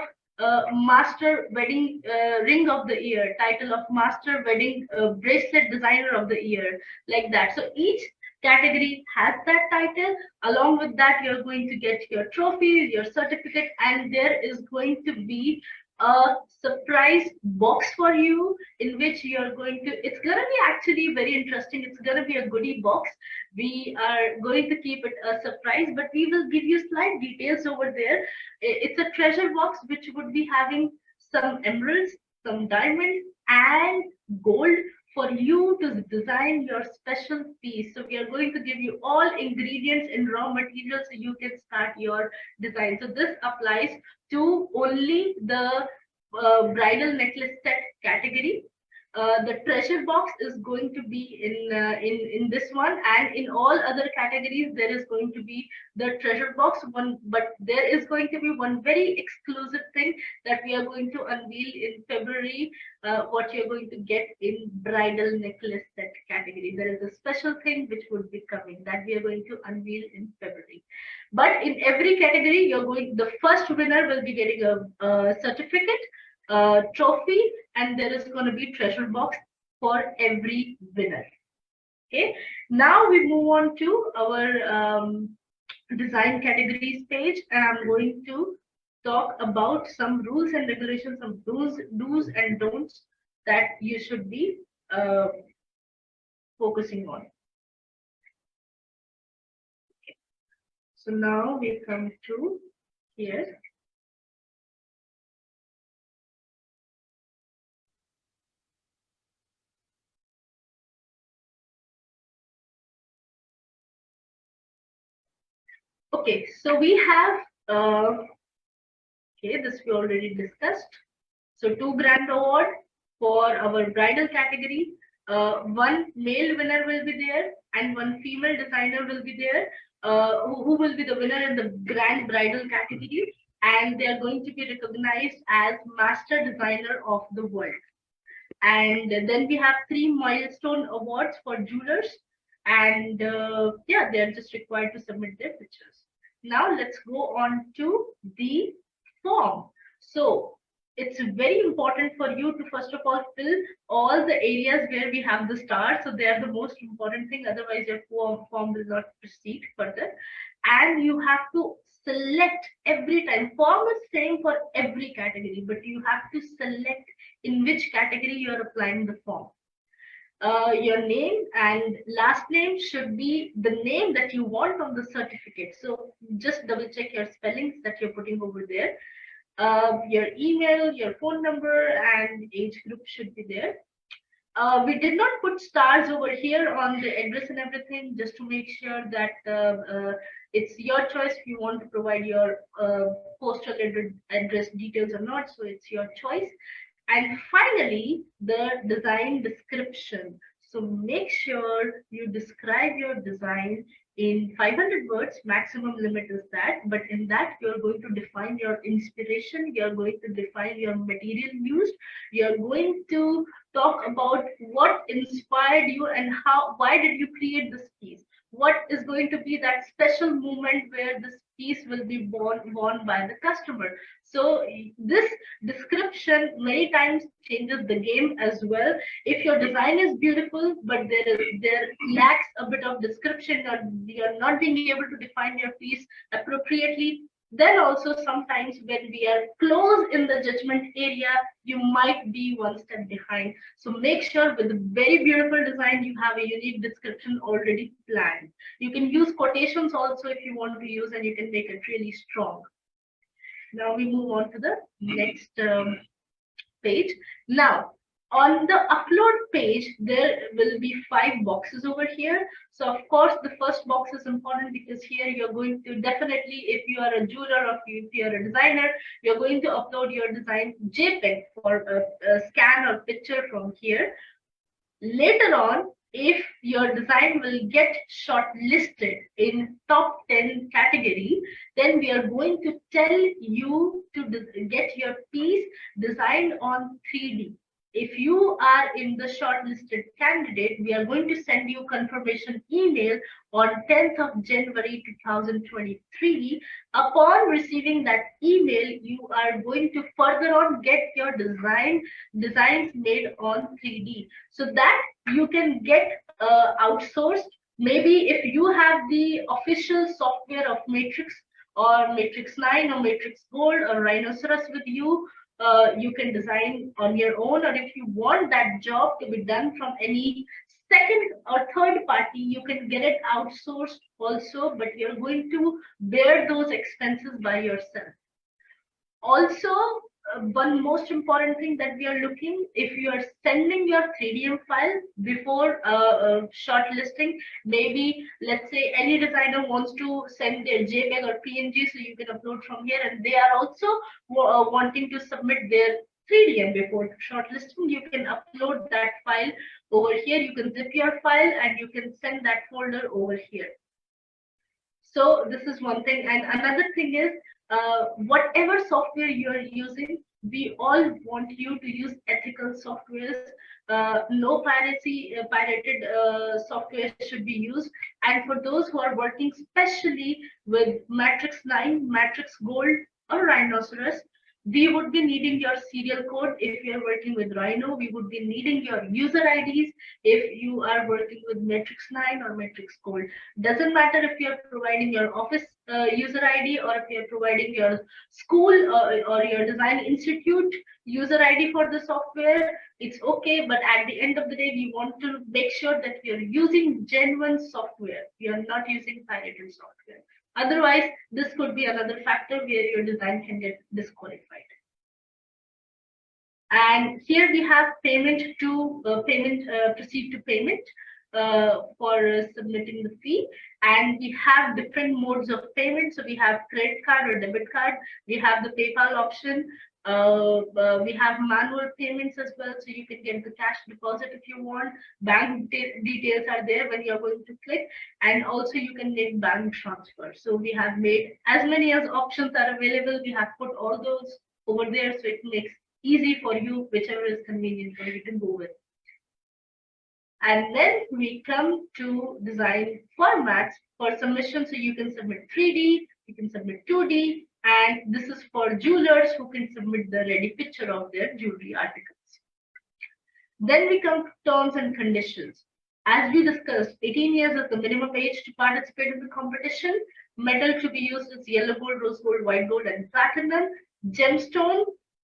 Master Wedding Ring of the Year, title of Master Wedding Bracelet Designer of the Year, like that. So each category has that title. Along with that, you're going to get your trophy, your certificate, and there is going to be a surprise box for you in which you're going to, it's going to be actually very interesting. It's going to be a goodie box. We are going to keep it a surprise, but we will give you slight details over there. It's a treasure box which would be having some emeralds, some diamonds, and gold for you to design your special piece. So we are going to give you all ingredients and raw materials so you can start your design. So this applies to only the bridal necklace set category. The treasure box is going to be in this one, and in all other categories there is going to be the treasure box one. But there is going to be one very exclusive thing that we are going to unveil in February. What you're going to get in bridal necklace set category, there is a special thing which would be coming that we are going to unveil in February. But in every category, the first winner will be getting a certificate, trophy, and there is going to be treasure box for every winner. Okay. Now we move on to our design categories page, and I'm going to talk about some rules and regulations, some do's and don'ts that you should be focusing on. Okay. So now we come to here. Okay, so we have, okay, this we already discussed. So 2 grand award for our bridal category. One male winner will be there and one female designer will be there, who will be the winner in the grand bridal category, and they are going to be recognized as master designer of the world. And then we have 3 milestone awards for jewelers, and yeah, they are just required to submit their pictures. Now let's go on to the form. So it's very important for you to first of all fill all the areas where we have the stars. So they are the most important thing, otherwise your form will not proceed further. And you have to select every time. Form is same for every category, but you have to select in which category you are applying the form. Your name and last name should be the name that you want on the certificate. So just double check your spellings that you're putting over there. Your email, your phone number, and age group should be there. We did not put stars over here on the address and everything, just to make sure that it's your choice if you want to provide your postal address details or not. So it's your choice. And finally, the design description. So make sure you describe your design in 500 words. Maximum limit is that, but in that you're going to define your inspiration, you're going to define your material used, you're going to talk about what inspired you and why did you create this piece, what is going to be that special moment where this piece will be worn by the customer. So this description many times changes the game as well. If your design is beautiful but there lacks a bit of description, or you're not being able to define your piece appropriately, then also sometimes when we are close in the judgment area, you might be one step behind. So make sure with a very beautiful design, you have a unique description already planned. You can use quotations also if you want to use, and you can make it really strong. Now we move on to the next page. Now, on the upload page, there will be 5 boxes over here. So of course, the first box is important because here you're going to definitely, if you are a jeweler or if you're a designer, you're going to upload your design JPEG for a scan or picture from here. Later on, if your design will get shortlisted in top 10 category, then we are going to tell you to get your piece designed on 3D. If you are in the shortlisted candidate, we are going to send you confirmation email on 10th of January 2023. Upon receiving that email, you are going to further on get your designs made on 3D, so that you can get outsourced. Maybe if you have the official software of Matrix or Matrix 9 or Matrix Gold or Rhinoceros with you, you can design on your own, or if you want that job to be done from any second or third party, you can get it outsourced also, but you're going to bear those expenses by yourself. Also, one most important thing that we are looking, if you are sending your 3DM file before shortlisting, maybe let's say any designer wants to send their JPEG or PNG, so you can upload from here, and they are also wanting to submit their 3D. And before shortlisting, you can upload that file over here. You can zip your file and you can send that folder over here. So this is one thing. And another thing is, whatever software you are using, we all want you to use ethical softwares. No pirated software should be used. And for those who are working specially with Matrix 9, Matrix Gold, or Rhinoceros, we would be needing your serial code if you are working with Rhino. We would be needing your user IDs if you are working with Matrix 9 or Matrix Gold. Doesn't matter if you're providing your office user ID or if you're providing your school or your design institute user ID for the software, it's okay. But at the end of the day, we want to make sure that you're using genuine software. You're not using pirated software. Otherwise, this could be another factor where your design can get disqualified. And here we have proceed to payment for submitting the fee. And we have different modes of payment. So we have credit card or debit card. We have the PayPal option. We have manual payments as well. So you can get the cash deposit if you want. Bank details are there when you're going to click. And also you can make bank transfer. So we have made as many as options are available. We have put all those over there. So it makes easy for you, whichever is convenient for you to go with. And then we come to design formats for submission. So you can submit 3D, you can submit 2D, and this is for jewelers who can submit the ready picture of their jewelry articles. Then we come to terms and conditions. As we discussed, 18 years is the minimum age to participate in the competition. Metal to be used is yellow gold, rose gold, white gold, and platinum. Gemstone,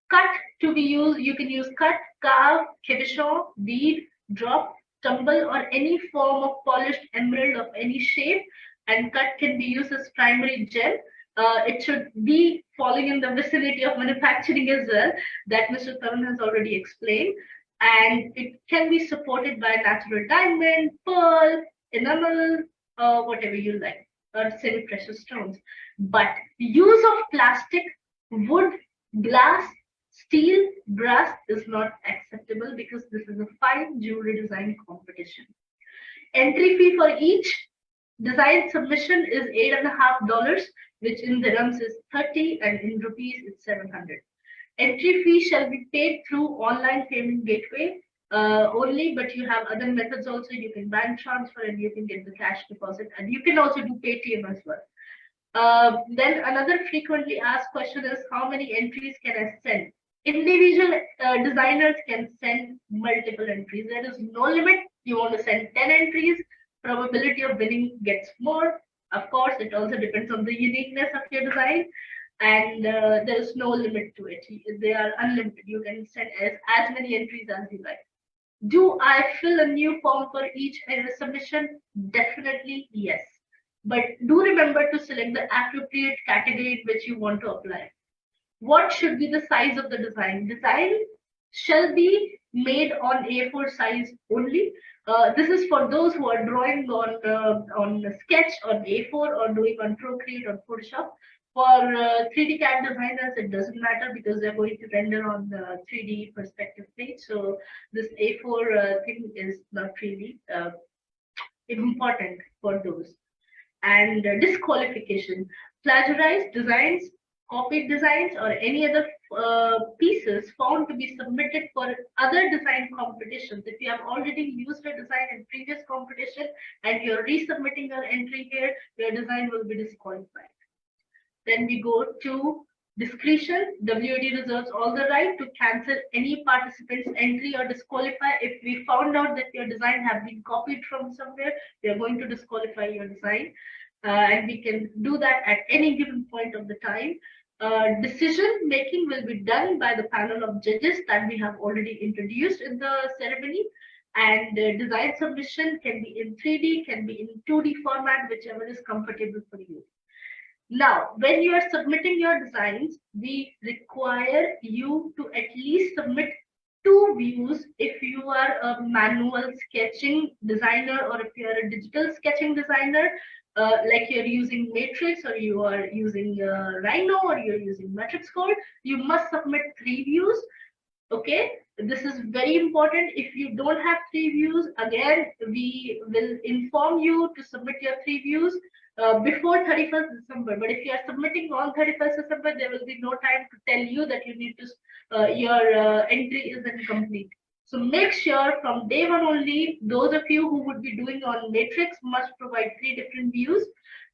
cut to be used, you can use cut, carve, cabochon, bead, drop, tumble, or any form of polished emerald of any shape. And cut can be used as primary gem. It should be falling in the vicinity of manufacturing as well, that Mr. Tarun has already explained. And it can be supported by natural diamond, pearl, enamel, whatever you like, or semi-precious stones. But use of plastic, wood, glass, steel, brass is not acceptable because this is a fine jewelry design competition. Entry fee for each design submission is $8.50, which in dirhams is 30 and in rupees is 700. Entry fee shall be paid through online payment gateway only, but you have other methods also. You can bank transfer and you can get the cash deposit, and you can also do Paytm as well. Then another frequently asked question is, how many entries can I send? Individual designers can send multiple entries. There is no limit. You want to send 10 entries, probability of winning gets more. Of course, it also depends on the uniqueness of your design, and there is no limit to it. They are unlimited. You can send as many entries as you like. Do I fill a new form for each submission? Definitely yes. But do remember to select the appropriate category in which you want to apply. What should be the size of the design? Design shall be made on A4 size only. This is for those who are drawing on Sketch, on A4, or doing on Procreate or Photoshop. For 3D CAD designers, it doesn't matter because they're going to render on the 3D perspective page. So this A4 thing is not really important for those. And disqualification, plagiarized designs, copied designs, or any other pieces found to be submitted for other design competitions. If you have already used a design in previous competition and you're resubmitting your entry here, your design will be disqualified. Then we go to discretion. WAD reserves all the right to cancel any participant's entry or disqualify. If we found out that your design have been copied from somewhere, we are going to disqualify your design. And we can do that at any given point of the time. Decision making will be done by the panel of judges that we have already introduced in the ceremony. And design submission can be in 3D, can be in 2D format, whichever is comfortable for you. Now, when you are submitting your designs, we require you to at least submit 2 views if you are a manual sketching designer, or if you are a digital sketching designer, like you're using Matrix, or you are using Rhino, or you're using Matrix Code, you must submit 3 views. Okay, this is very important. If you don't have 3 views, again, we will inform you to submit your 3 views before 31st December. But if you are submitting on 31st December, there will be no time to tell you that you need to, your entry is incomplete. So make sure from day one only, those of you who would be doing on Matrix must provide 3 different views.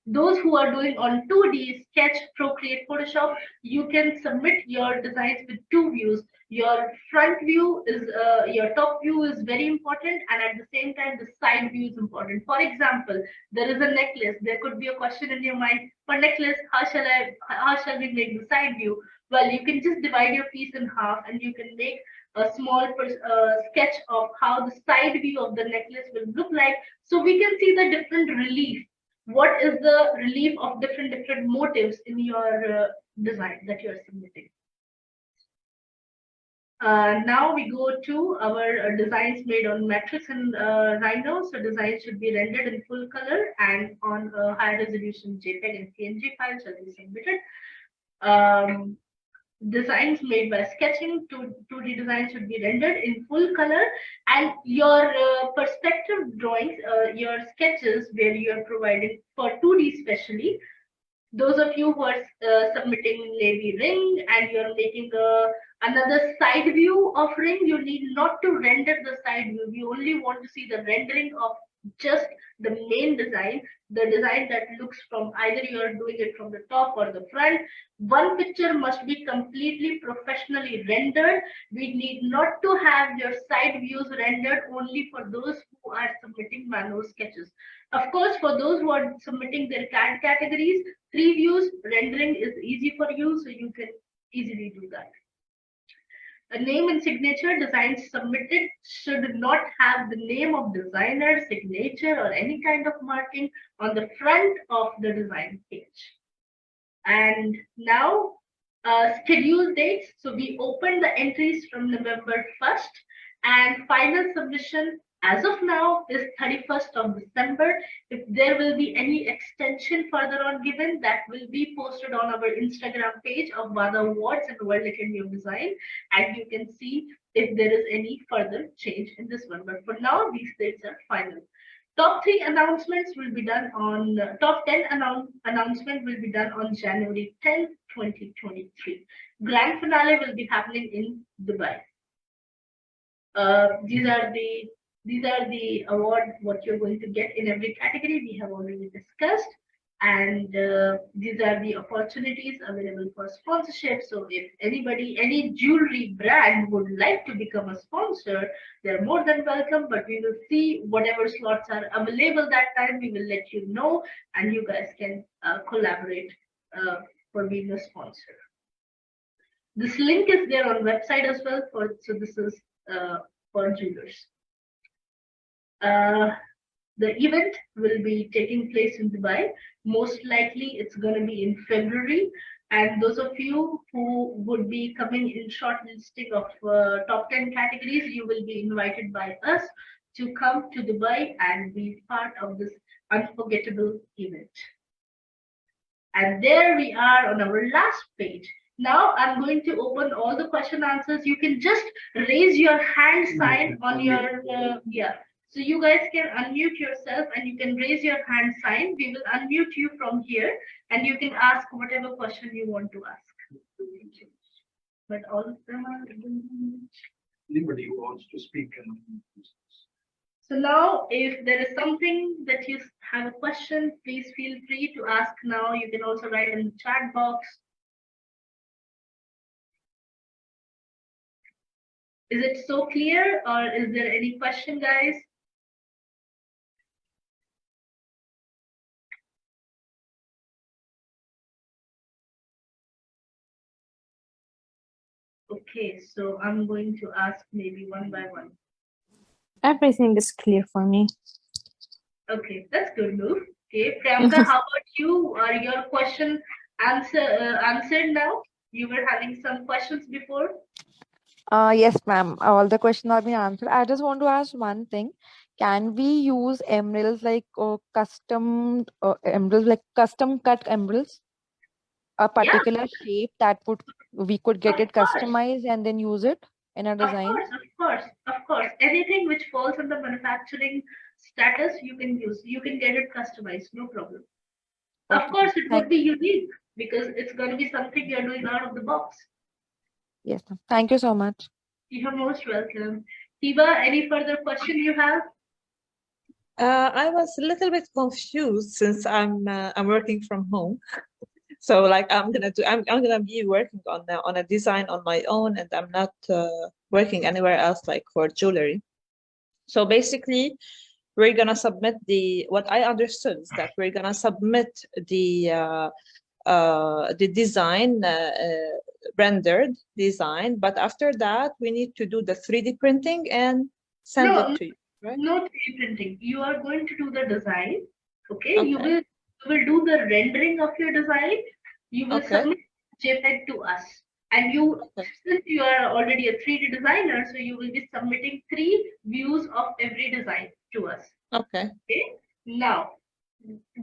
Those who are doing on 2D, Sketch, Procreate, Photoshop, you can submit your designs with 2 views. Your front view is, your top view is very important, and at the same time, the side view is important. For example, there is a necklace. There could be a question in your mind, for necklace, how shall we make the side view? Well, you can just divide your piece in half, and you can make a small sketch of how the side view of the necklace will look like, so we can see the different relief. What is the relief of different motives in your design that you are submitting? Now we go to our designs made on Matrix and Rhino. So designs should be rendered in full color and on a high resolution JPEG and PNG file shall be submitted. Designs made by sketching, 2D designs should be rendered in full color, and your perspective drawings, your sketches where you are provided for 2D especially, those of you who are submitting maybe ring and you're making another side view of ring, you need not to render the side view. We only want to see the rendering of just the main design, the design that looks from either you are doing it from the top or the front. One picture must be completely professionally rendered. We need not to have your side views rendered only for those who are submitting manual sketches. Of course, for those who are submitting their CAD categories, 3 views rendering is easy for you, so you can easily do that. A name and signature designs submitted should not have the name of designer, signature, or any kind of marking on the front of the design page. And now, schedule dates. So we opened the entries from November 1st, and final submission as of now is 31st of December. If there will be any extension further on given, that will be posted on our Instagram page of Wada Awards and World Academy of Design, and you can see if there is any further change in this one. But for now, these dates are final. Top 3 announcements will be done on, top 10 announcement will be done on January 10th, 2023. Grand finale will be happening in Dubai. These are the award what you're going to get in every category. We have already discussed, and these are the opportunities available for sponsorship. So if anybody, any jewelry brand would like to become a sponsor, they're more than welcome. But we will see whatever slots are available that time. We will let you know, and you guys can collaborate for being a sponsor. This link is there on website as well. So this is for jewelers. The event will be taking place in Dubai. Most likely it's going to be in February. And those of you who would be coming in shortlisting of top 10 categories, you will be invited by us to come to Dubai and be part of this unforgettable event. And there we are on our last page. Now I'm going to open all the question answers. You can just raise your hand sign on your, So you guys can unmute yourself and you can raise your hand sign. We will unmute you from here and you can ask whatever question you want to ask. But all of them are... Anybody who wants to speak. So now, if there is something that you have a question, please feel free to ask now. You can also write in the chat box. Is it so clear, or is there any question, guys? Okay, so I'm going to ask maybe one by one. Everything is clear for me. Okay, that's good move. Okay, Priyanka, how about you? Are your question answered now? You were having some questions before. Yes, ma'am. All the questions have been answered. I just want to ask one thing. Can we use emeralds like custom emeralds, like custom cut emeralds? A particular shape that we could get it Of course. customized and then use it in a design? Of course. Anything which falls under manufacturing status, you can use. You can get it customized, no problem. Of Okay. course, it Thank would be unique because it's going to be something you're doing out of the box. Yes, ma'am. Thank you so much. You're most welcome. Hiba, any further question you have? I was a little bit confused since I'm working from home. So like I'm gonna be working on a design on my own, and I'm not working anywhere else like for jewelry. So basically, we're gonna submit what I understood is that we're gonna submit the design, rendered design, but after that we need to do the 3D printing and send No, it to you, right? no 3D printing. You are going to do the design. Okay. Okay. You will do the rendering of your design. You will Okay. submit JPEG to us. And you, Okay. since you are already a 3D designer, so you will be submitting 3 views of every design to us. Okay. Okay. Now,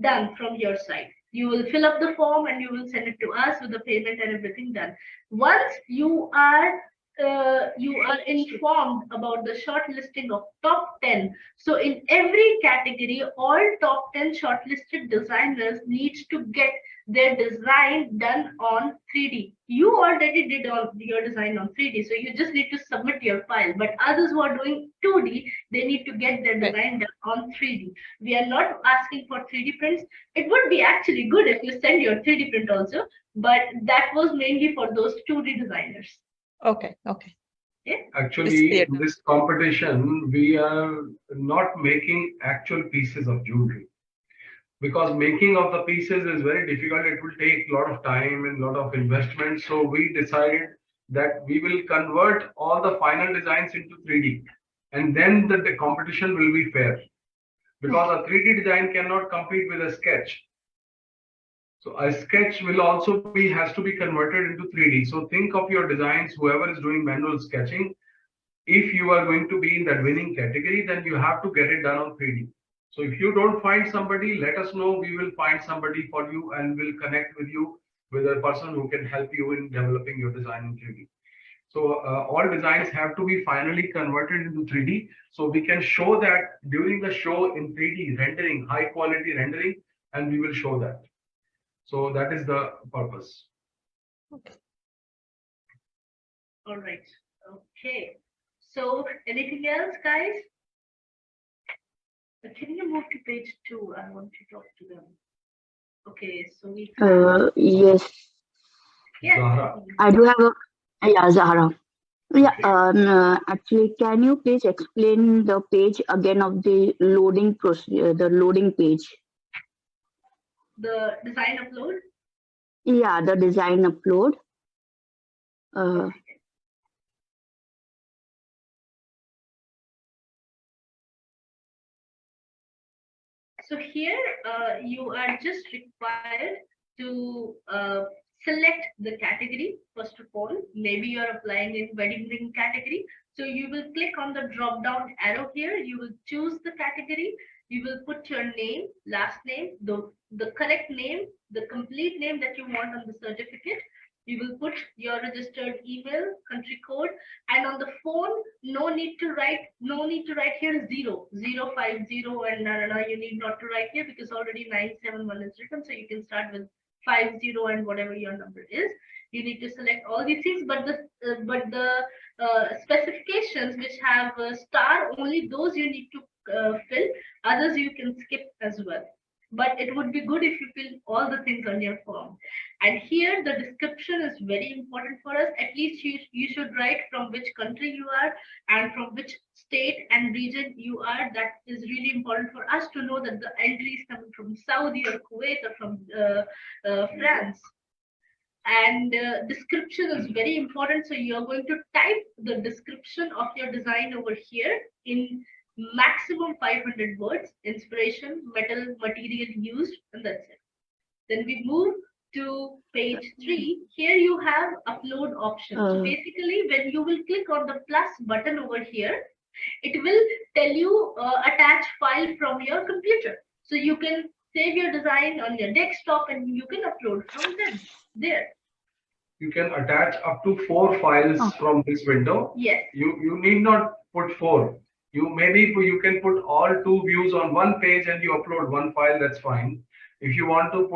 done from your side. You will fill up the form and you will send it to us with the payment and everything done. Once you are informed about the shortlisting of top 10. So in every category, all top 10 shortlisted designers needs to get their design done on 3D. You already did all your design on 3D, so you just need to submit your file. But others who are doing 2D, they need to get their design done on 3D. We are not asking for 3D prints. It would be actually good if you send your 3D print also, but that was mainly for those 2D designers. Okay. Okay. Actually, in this competition, we are not making actual pieces of jewelry because making of the pieces is very difficult. It will take a lot of time and a lot of investment. So we decided that we will convert all the final designs into 3D, and then the competition will be fair because a 3D design cannot compete with a sketch. So a sketch will also has to be converted into 3D. So think of your designs, whoever is doing manual sketching. If you are going to be in that winning category, then you have to get it done on 3D. So if you don't find somebody, let us know. We will find somebody for you and we'll connect with you with a person who can help you in developing your design in 3D. So all designs have to be finally converted into 3D. So we can show that during the show in 3D rendering, high quality rendering, and we will show that. So that is the purpose. Okay. All right. Okay. So anything else, guys? Can you move to page 2? I want to talk to them. Okay. So we. Yes. Yes. Zahra. I do have a Zahra. Yeah. Actually, can you please explain the page again of the loading procedure, the loading page? The design upload? Yeah, the design upload. Okay. So here you are just required to select the category first of all. Maybe you're applying in wedding ring category. So you will click on the drop down arrow here. You will choose the category. You will put your name, last name, the correct name, the complete name that you want on the certificate. You will put your registered email, country code, and on the phone, no need to write here 050 and you need not to write here because already 971 is written. So you can start with 50 and whatever your number is. You need to select all these things, but the specifications which have a star, only those you need to fill. Others you can skip as well. But it would be good if you fill all the things on your form. And here the description is very important for us. At least you should write from which country you are and from which state and region you are. That is really important for us to know that the entry is coming from Saudi or Kuwait or from France. And description is very important. So you are going to type the description of your design over here in maximum 500 words, inspiration, metal, material used, and that's it. Then we move to page 3. Here you have upload option. So basically, when you will click on the plus button over here, it will tell you attach file from your computer. So you can save your design on your desktop and you can upload from there. you can attach up to 4 files from this window. Yes. You need not put 4. You can put all 2 views on one page and you upload one file, that's fine. If you want to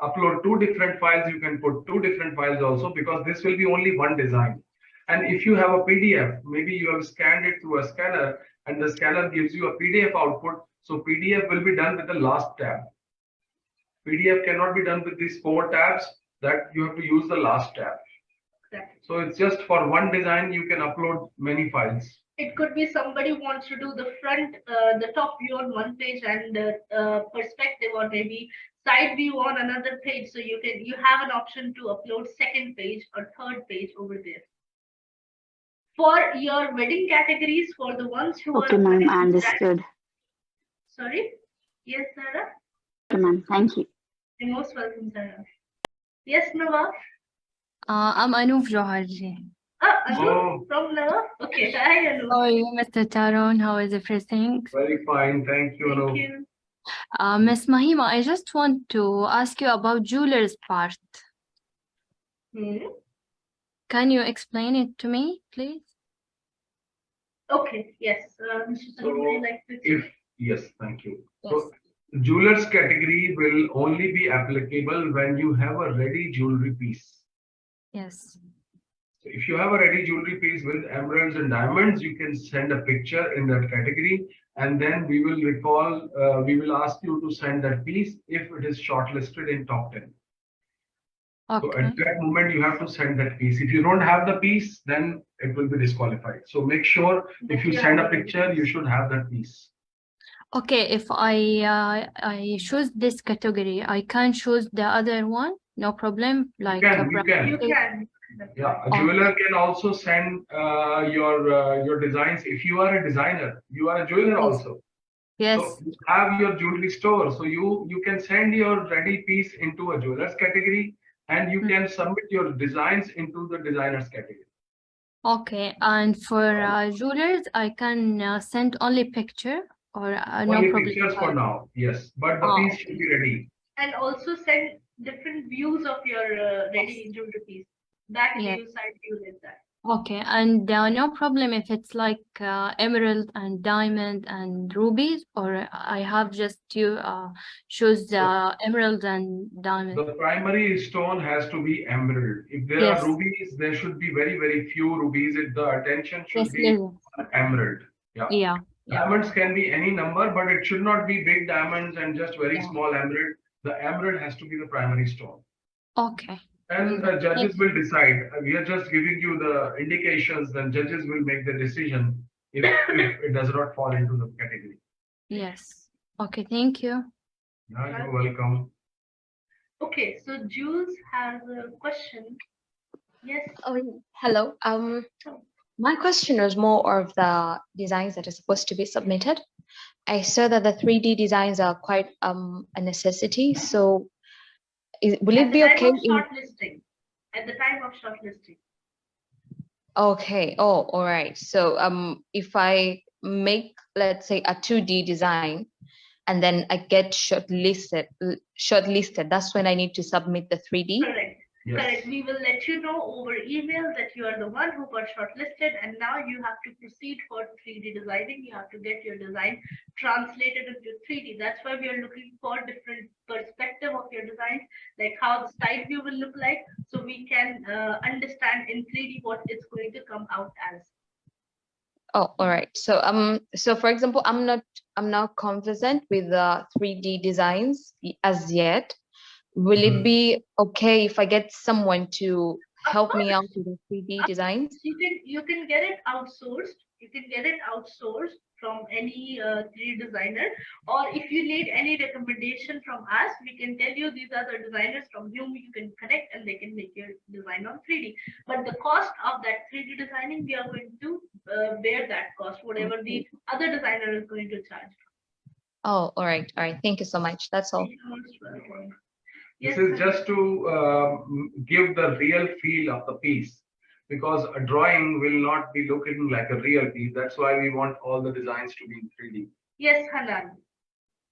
upload 2 different files, you can put 2 different files also, because this will be only one design. And if you have a PDF, maybe you have scanned it through a scanner and the scanner gives you a PDF output. So PDF will be done with the last tab. PDF cannot be done with these 4 tabs, that you have to use the last tab. Exactly. So it's just for one design, you can upload many files. It could be somebody wants to do the front, the top view on one page and the perspective or maybe side view on another page. So you have an option to upload second page or third page over there. For your wedding categories, for the ones who Okay, are ma'am, I understood. Sorry? Yes, Sarah? Okay, ma'am, thank you. You're most welcome, Sarah. Yes, Nawaf? I'm Anup Johari. Anu from Nawaf? Okay, hi, Anu. How are you, Mr. Taron? How is everything? Very fine, thank you. Thank you. Miss Mahima, I just want to ask you about jewelers part. Can you explain it to me, please? Okay, yes. Mr. Taron, would you like to Yes, thank you. Yes. So jewelers category will only be applicable when you have a ready jewelry piece. Yes. So if you have a ready jewelry piece with emeralds and diamonds, you can send a picture in that category, and then we will ask you to send that piece if it is shortlisted in top 10. So Okay. at that moment, you have to send that piece. If you don't have the piece, then it will be disqualified. So make sure if you send a picture, you should have that piece. Okay, if I choose this category, I can choose the other one, no problem. Like You You can. can. Yeah, a jeweler can also send your designs. If you are a designer, you are a jeweler also. Yes. So you have your jewelry store. So you can send your ready piece into a jeweler's category, and you can submit your designs into the designer's category. Okay, and for jewelers, I can send only picture or no Only problem. pictures for now, yes, but the piece should be ready. And also send different views of your ready jewelry piece. Back view, side view, like that. Okay, and no problem if it's like emerald and diamond and rubies, or I have just to choose the emerald and diamond. The primary stone has to be emerald. If there Yes. are rubies, there should be very, very few rubies. The attention should Yes, be yes. on emerald. Yeah. Yeah. Diamonds can be any number, but it should not be big diamonds and just very small emerald. The emerald has to be the primary stone. Okay. And the judges will decide. We are just giving you the indications, then judges will make the decision if it does not fall into the category. Yes. Okay, thank you. Yeah, you're welcome. Okay, so Jules has a question. Yes. Oh, hello. My question was more of the designs that are supposed to be submitted. I saw that the 3D designs are quite a necessity. So, will it be okay? At the time of shortlisting. Okay. Oh, all right. So, if I make, let's say, a 2D design, and then I get shortlisted, that's when I need to submit the 3D. Correct. Yes. Correct. We will let you know over email that you are the one who got shortlisted, and now you have to proceed for 3D designing. You have to get your design translated into 3D. That's why we are looking for different perspective of your designs, like how the side view will look like, so we can understand in 3D what it's going to come out as. Oh, all right. So for example, I'm not conversant with the 3D designs as yet. Will it be okay if I get someone to help me out with the 3D designs? You can get it outsourced. You can get it outsourced from any 3D designer, or if you need any recommendation from us, we can tell you these are the designers from whom you can connect and they can make your design on 3D. But the cost of that 3D designing, we are going to bear that cost, whatever the other designer is going to charge. Oh, all right. All right. Thank you so much. That's all. This is just to give the real feel of the piece, because a drawing will not be looking like a real piece. That's why we want all the designs to be in 3D. Yes, Hanan.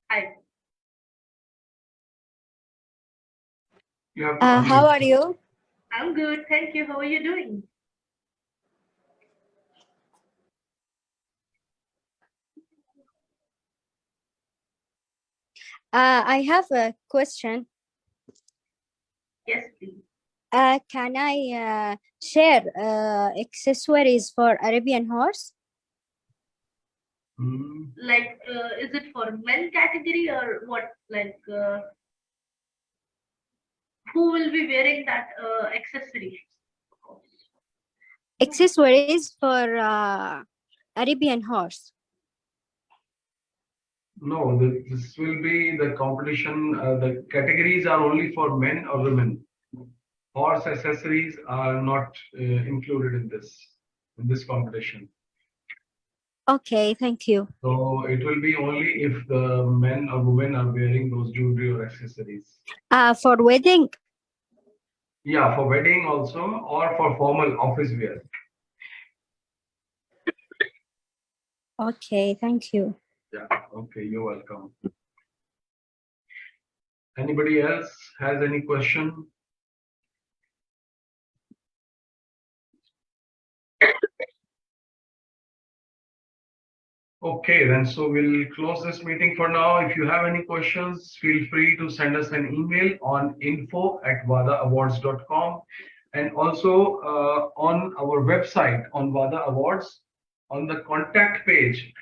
Hi. You have to how are you? I'm good, thank you. How are you doing? I have a question. Yes, please. Can I share accessories for Arabian horse? Like, is it for men category or what? Like, who will be wearing that accessory? Accessories for Arabian horse. No, this will be the competition. The categories are only for men or women. Horse accessories are not included in this competition. Okay, thank you. So it will be only if the men or women are wearing those jewelry or accessories. For wedding. Yeah, for wedding also, or for formal office wear. Okay, thank you. Yeah, okay, you're welcome. Anybody else has any question? Okay, then so we'll close this meeting for now. If you have any questions, feel free to send us an email on info@wadaawards.com, and also on our website on Wada Awards, on the contact page.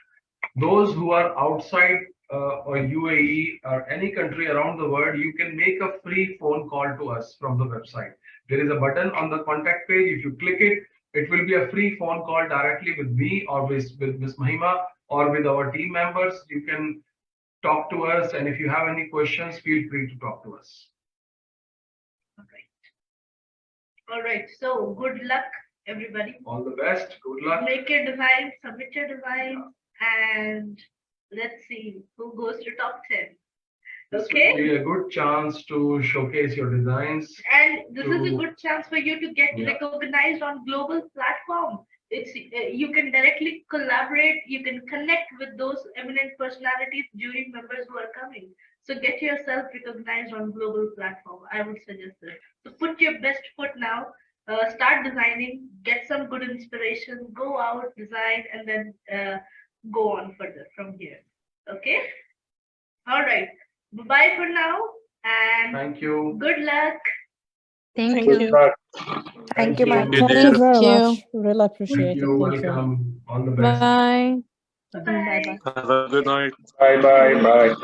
Those who are outside or UAE or any country around the world, you can make a free phone call to us from the website. There is a button on the contact page. If you click it, it will be a free phone call directly with me or with Ms. Mahima or with our team members. You can talk to us, and if you have any questions, feel free to talk to us. All right. So good luck, everybody. All the best. Good luck. Make your design, submit your design, and let's see who goes to top 10. This Okay. will be a good chance to showcase your designs. And this is a good chance for you to get recognized on global platform. It's you can directly collaborate, you can connect with those eminent personalities, jury members who are coming. So get yourself recognized on global platform. I would suggest this. So put your best foot now. Start designing, get some good inspiration, go out, design, and then go on further from here. Okay. All right. Bye for now, and thank you. Good luck. Thank Thank you. you. Thank you, ma'am. Thank you very much. Really appreciate Thank it. you. Thank you. Welcome. All the best. Bye. Bye. Have a good night. Bye bye bye.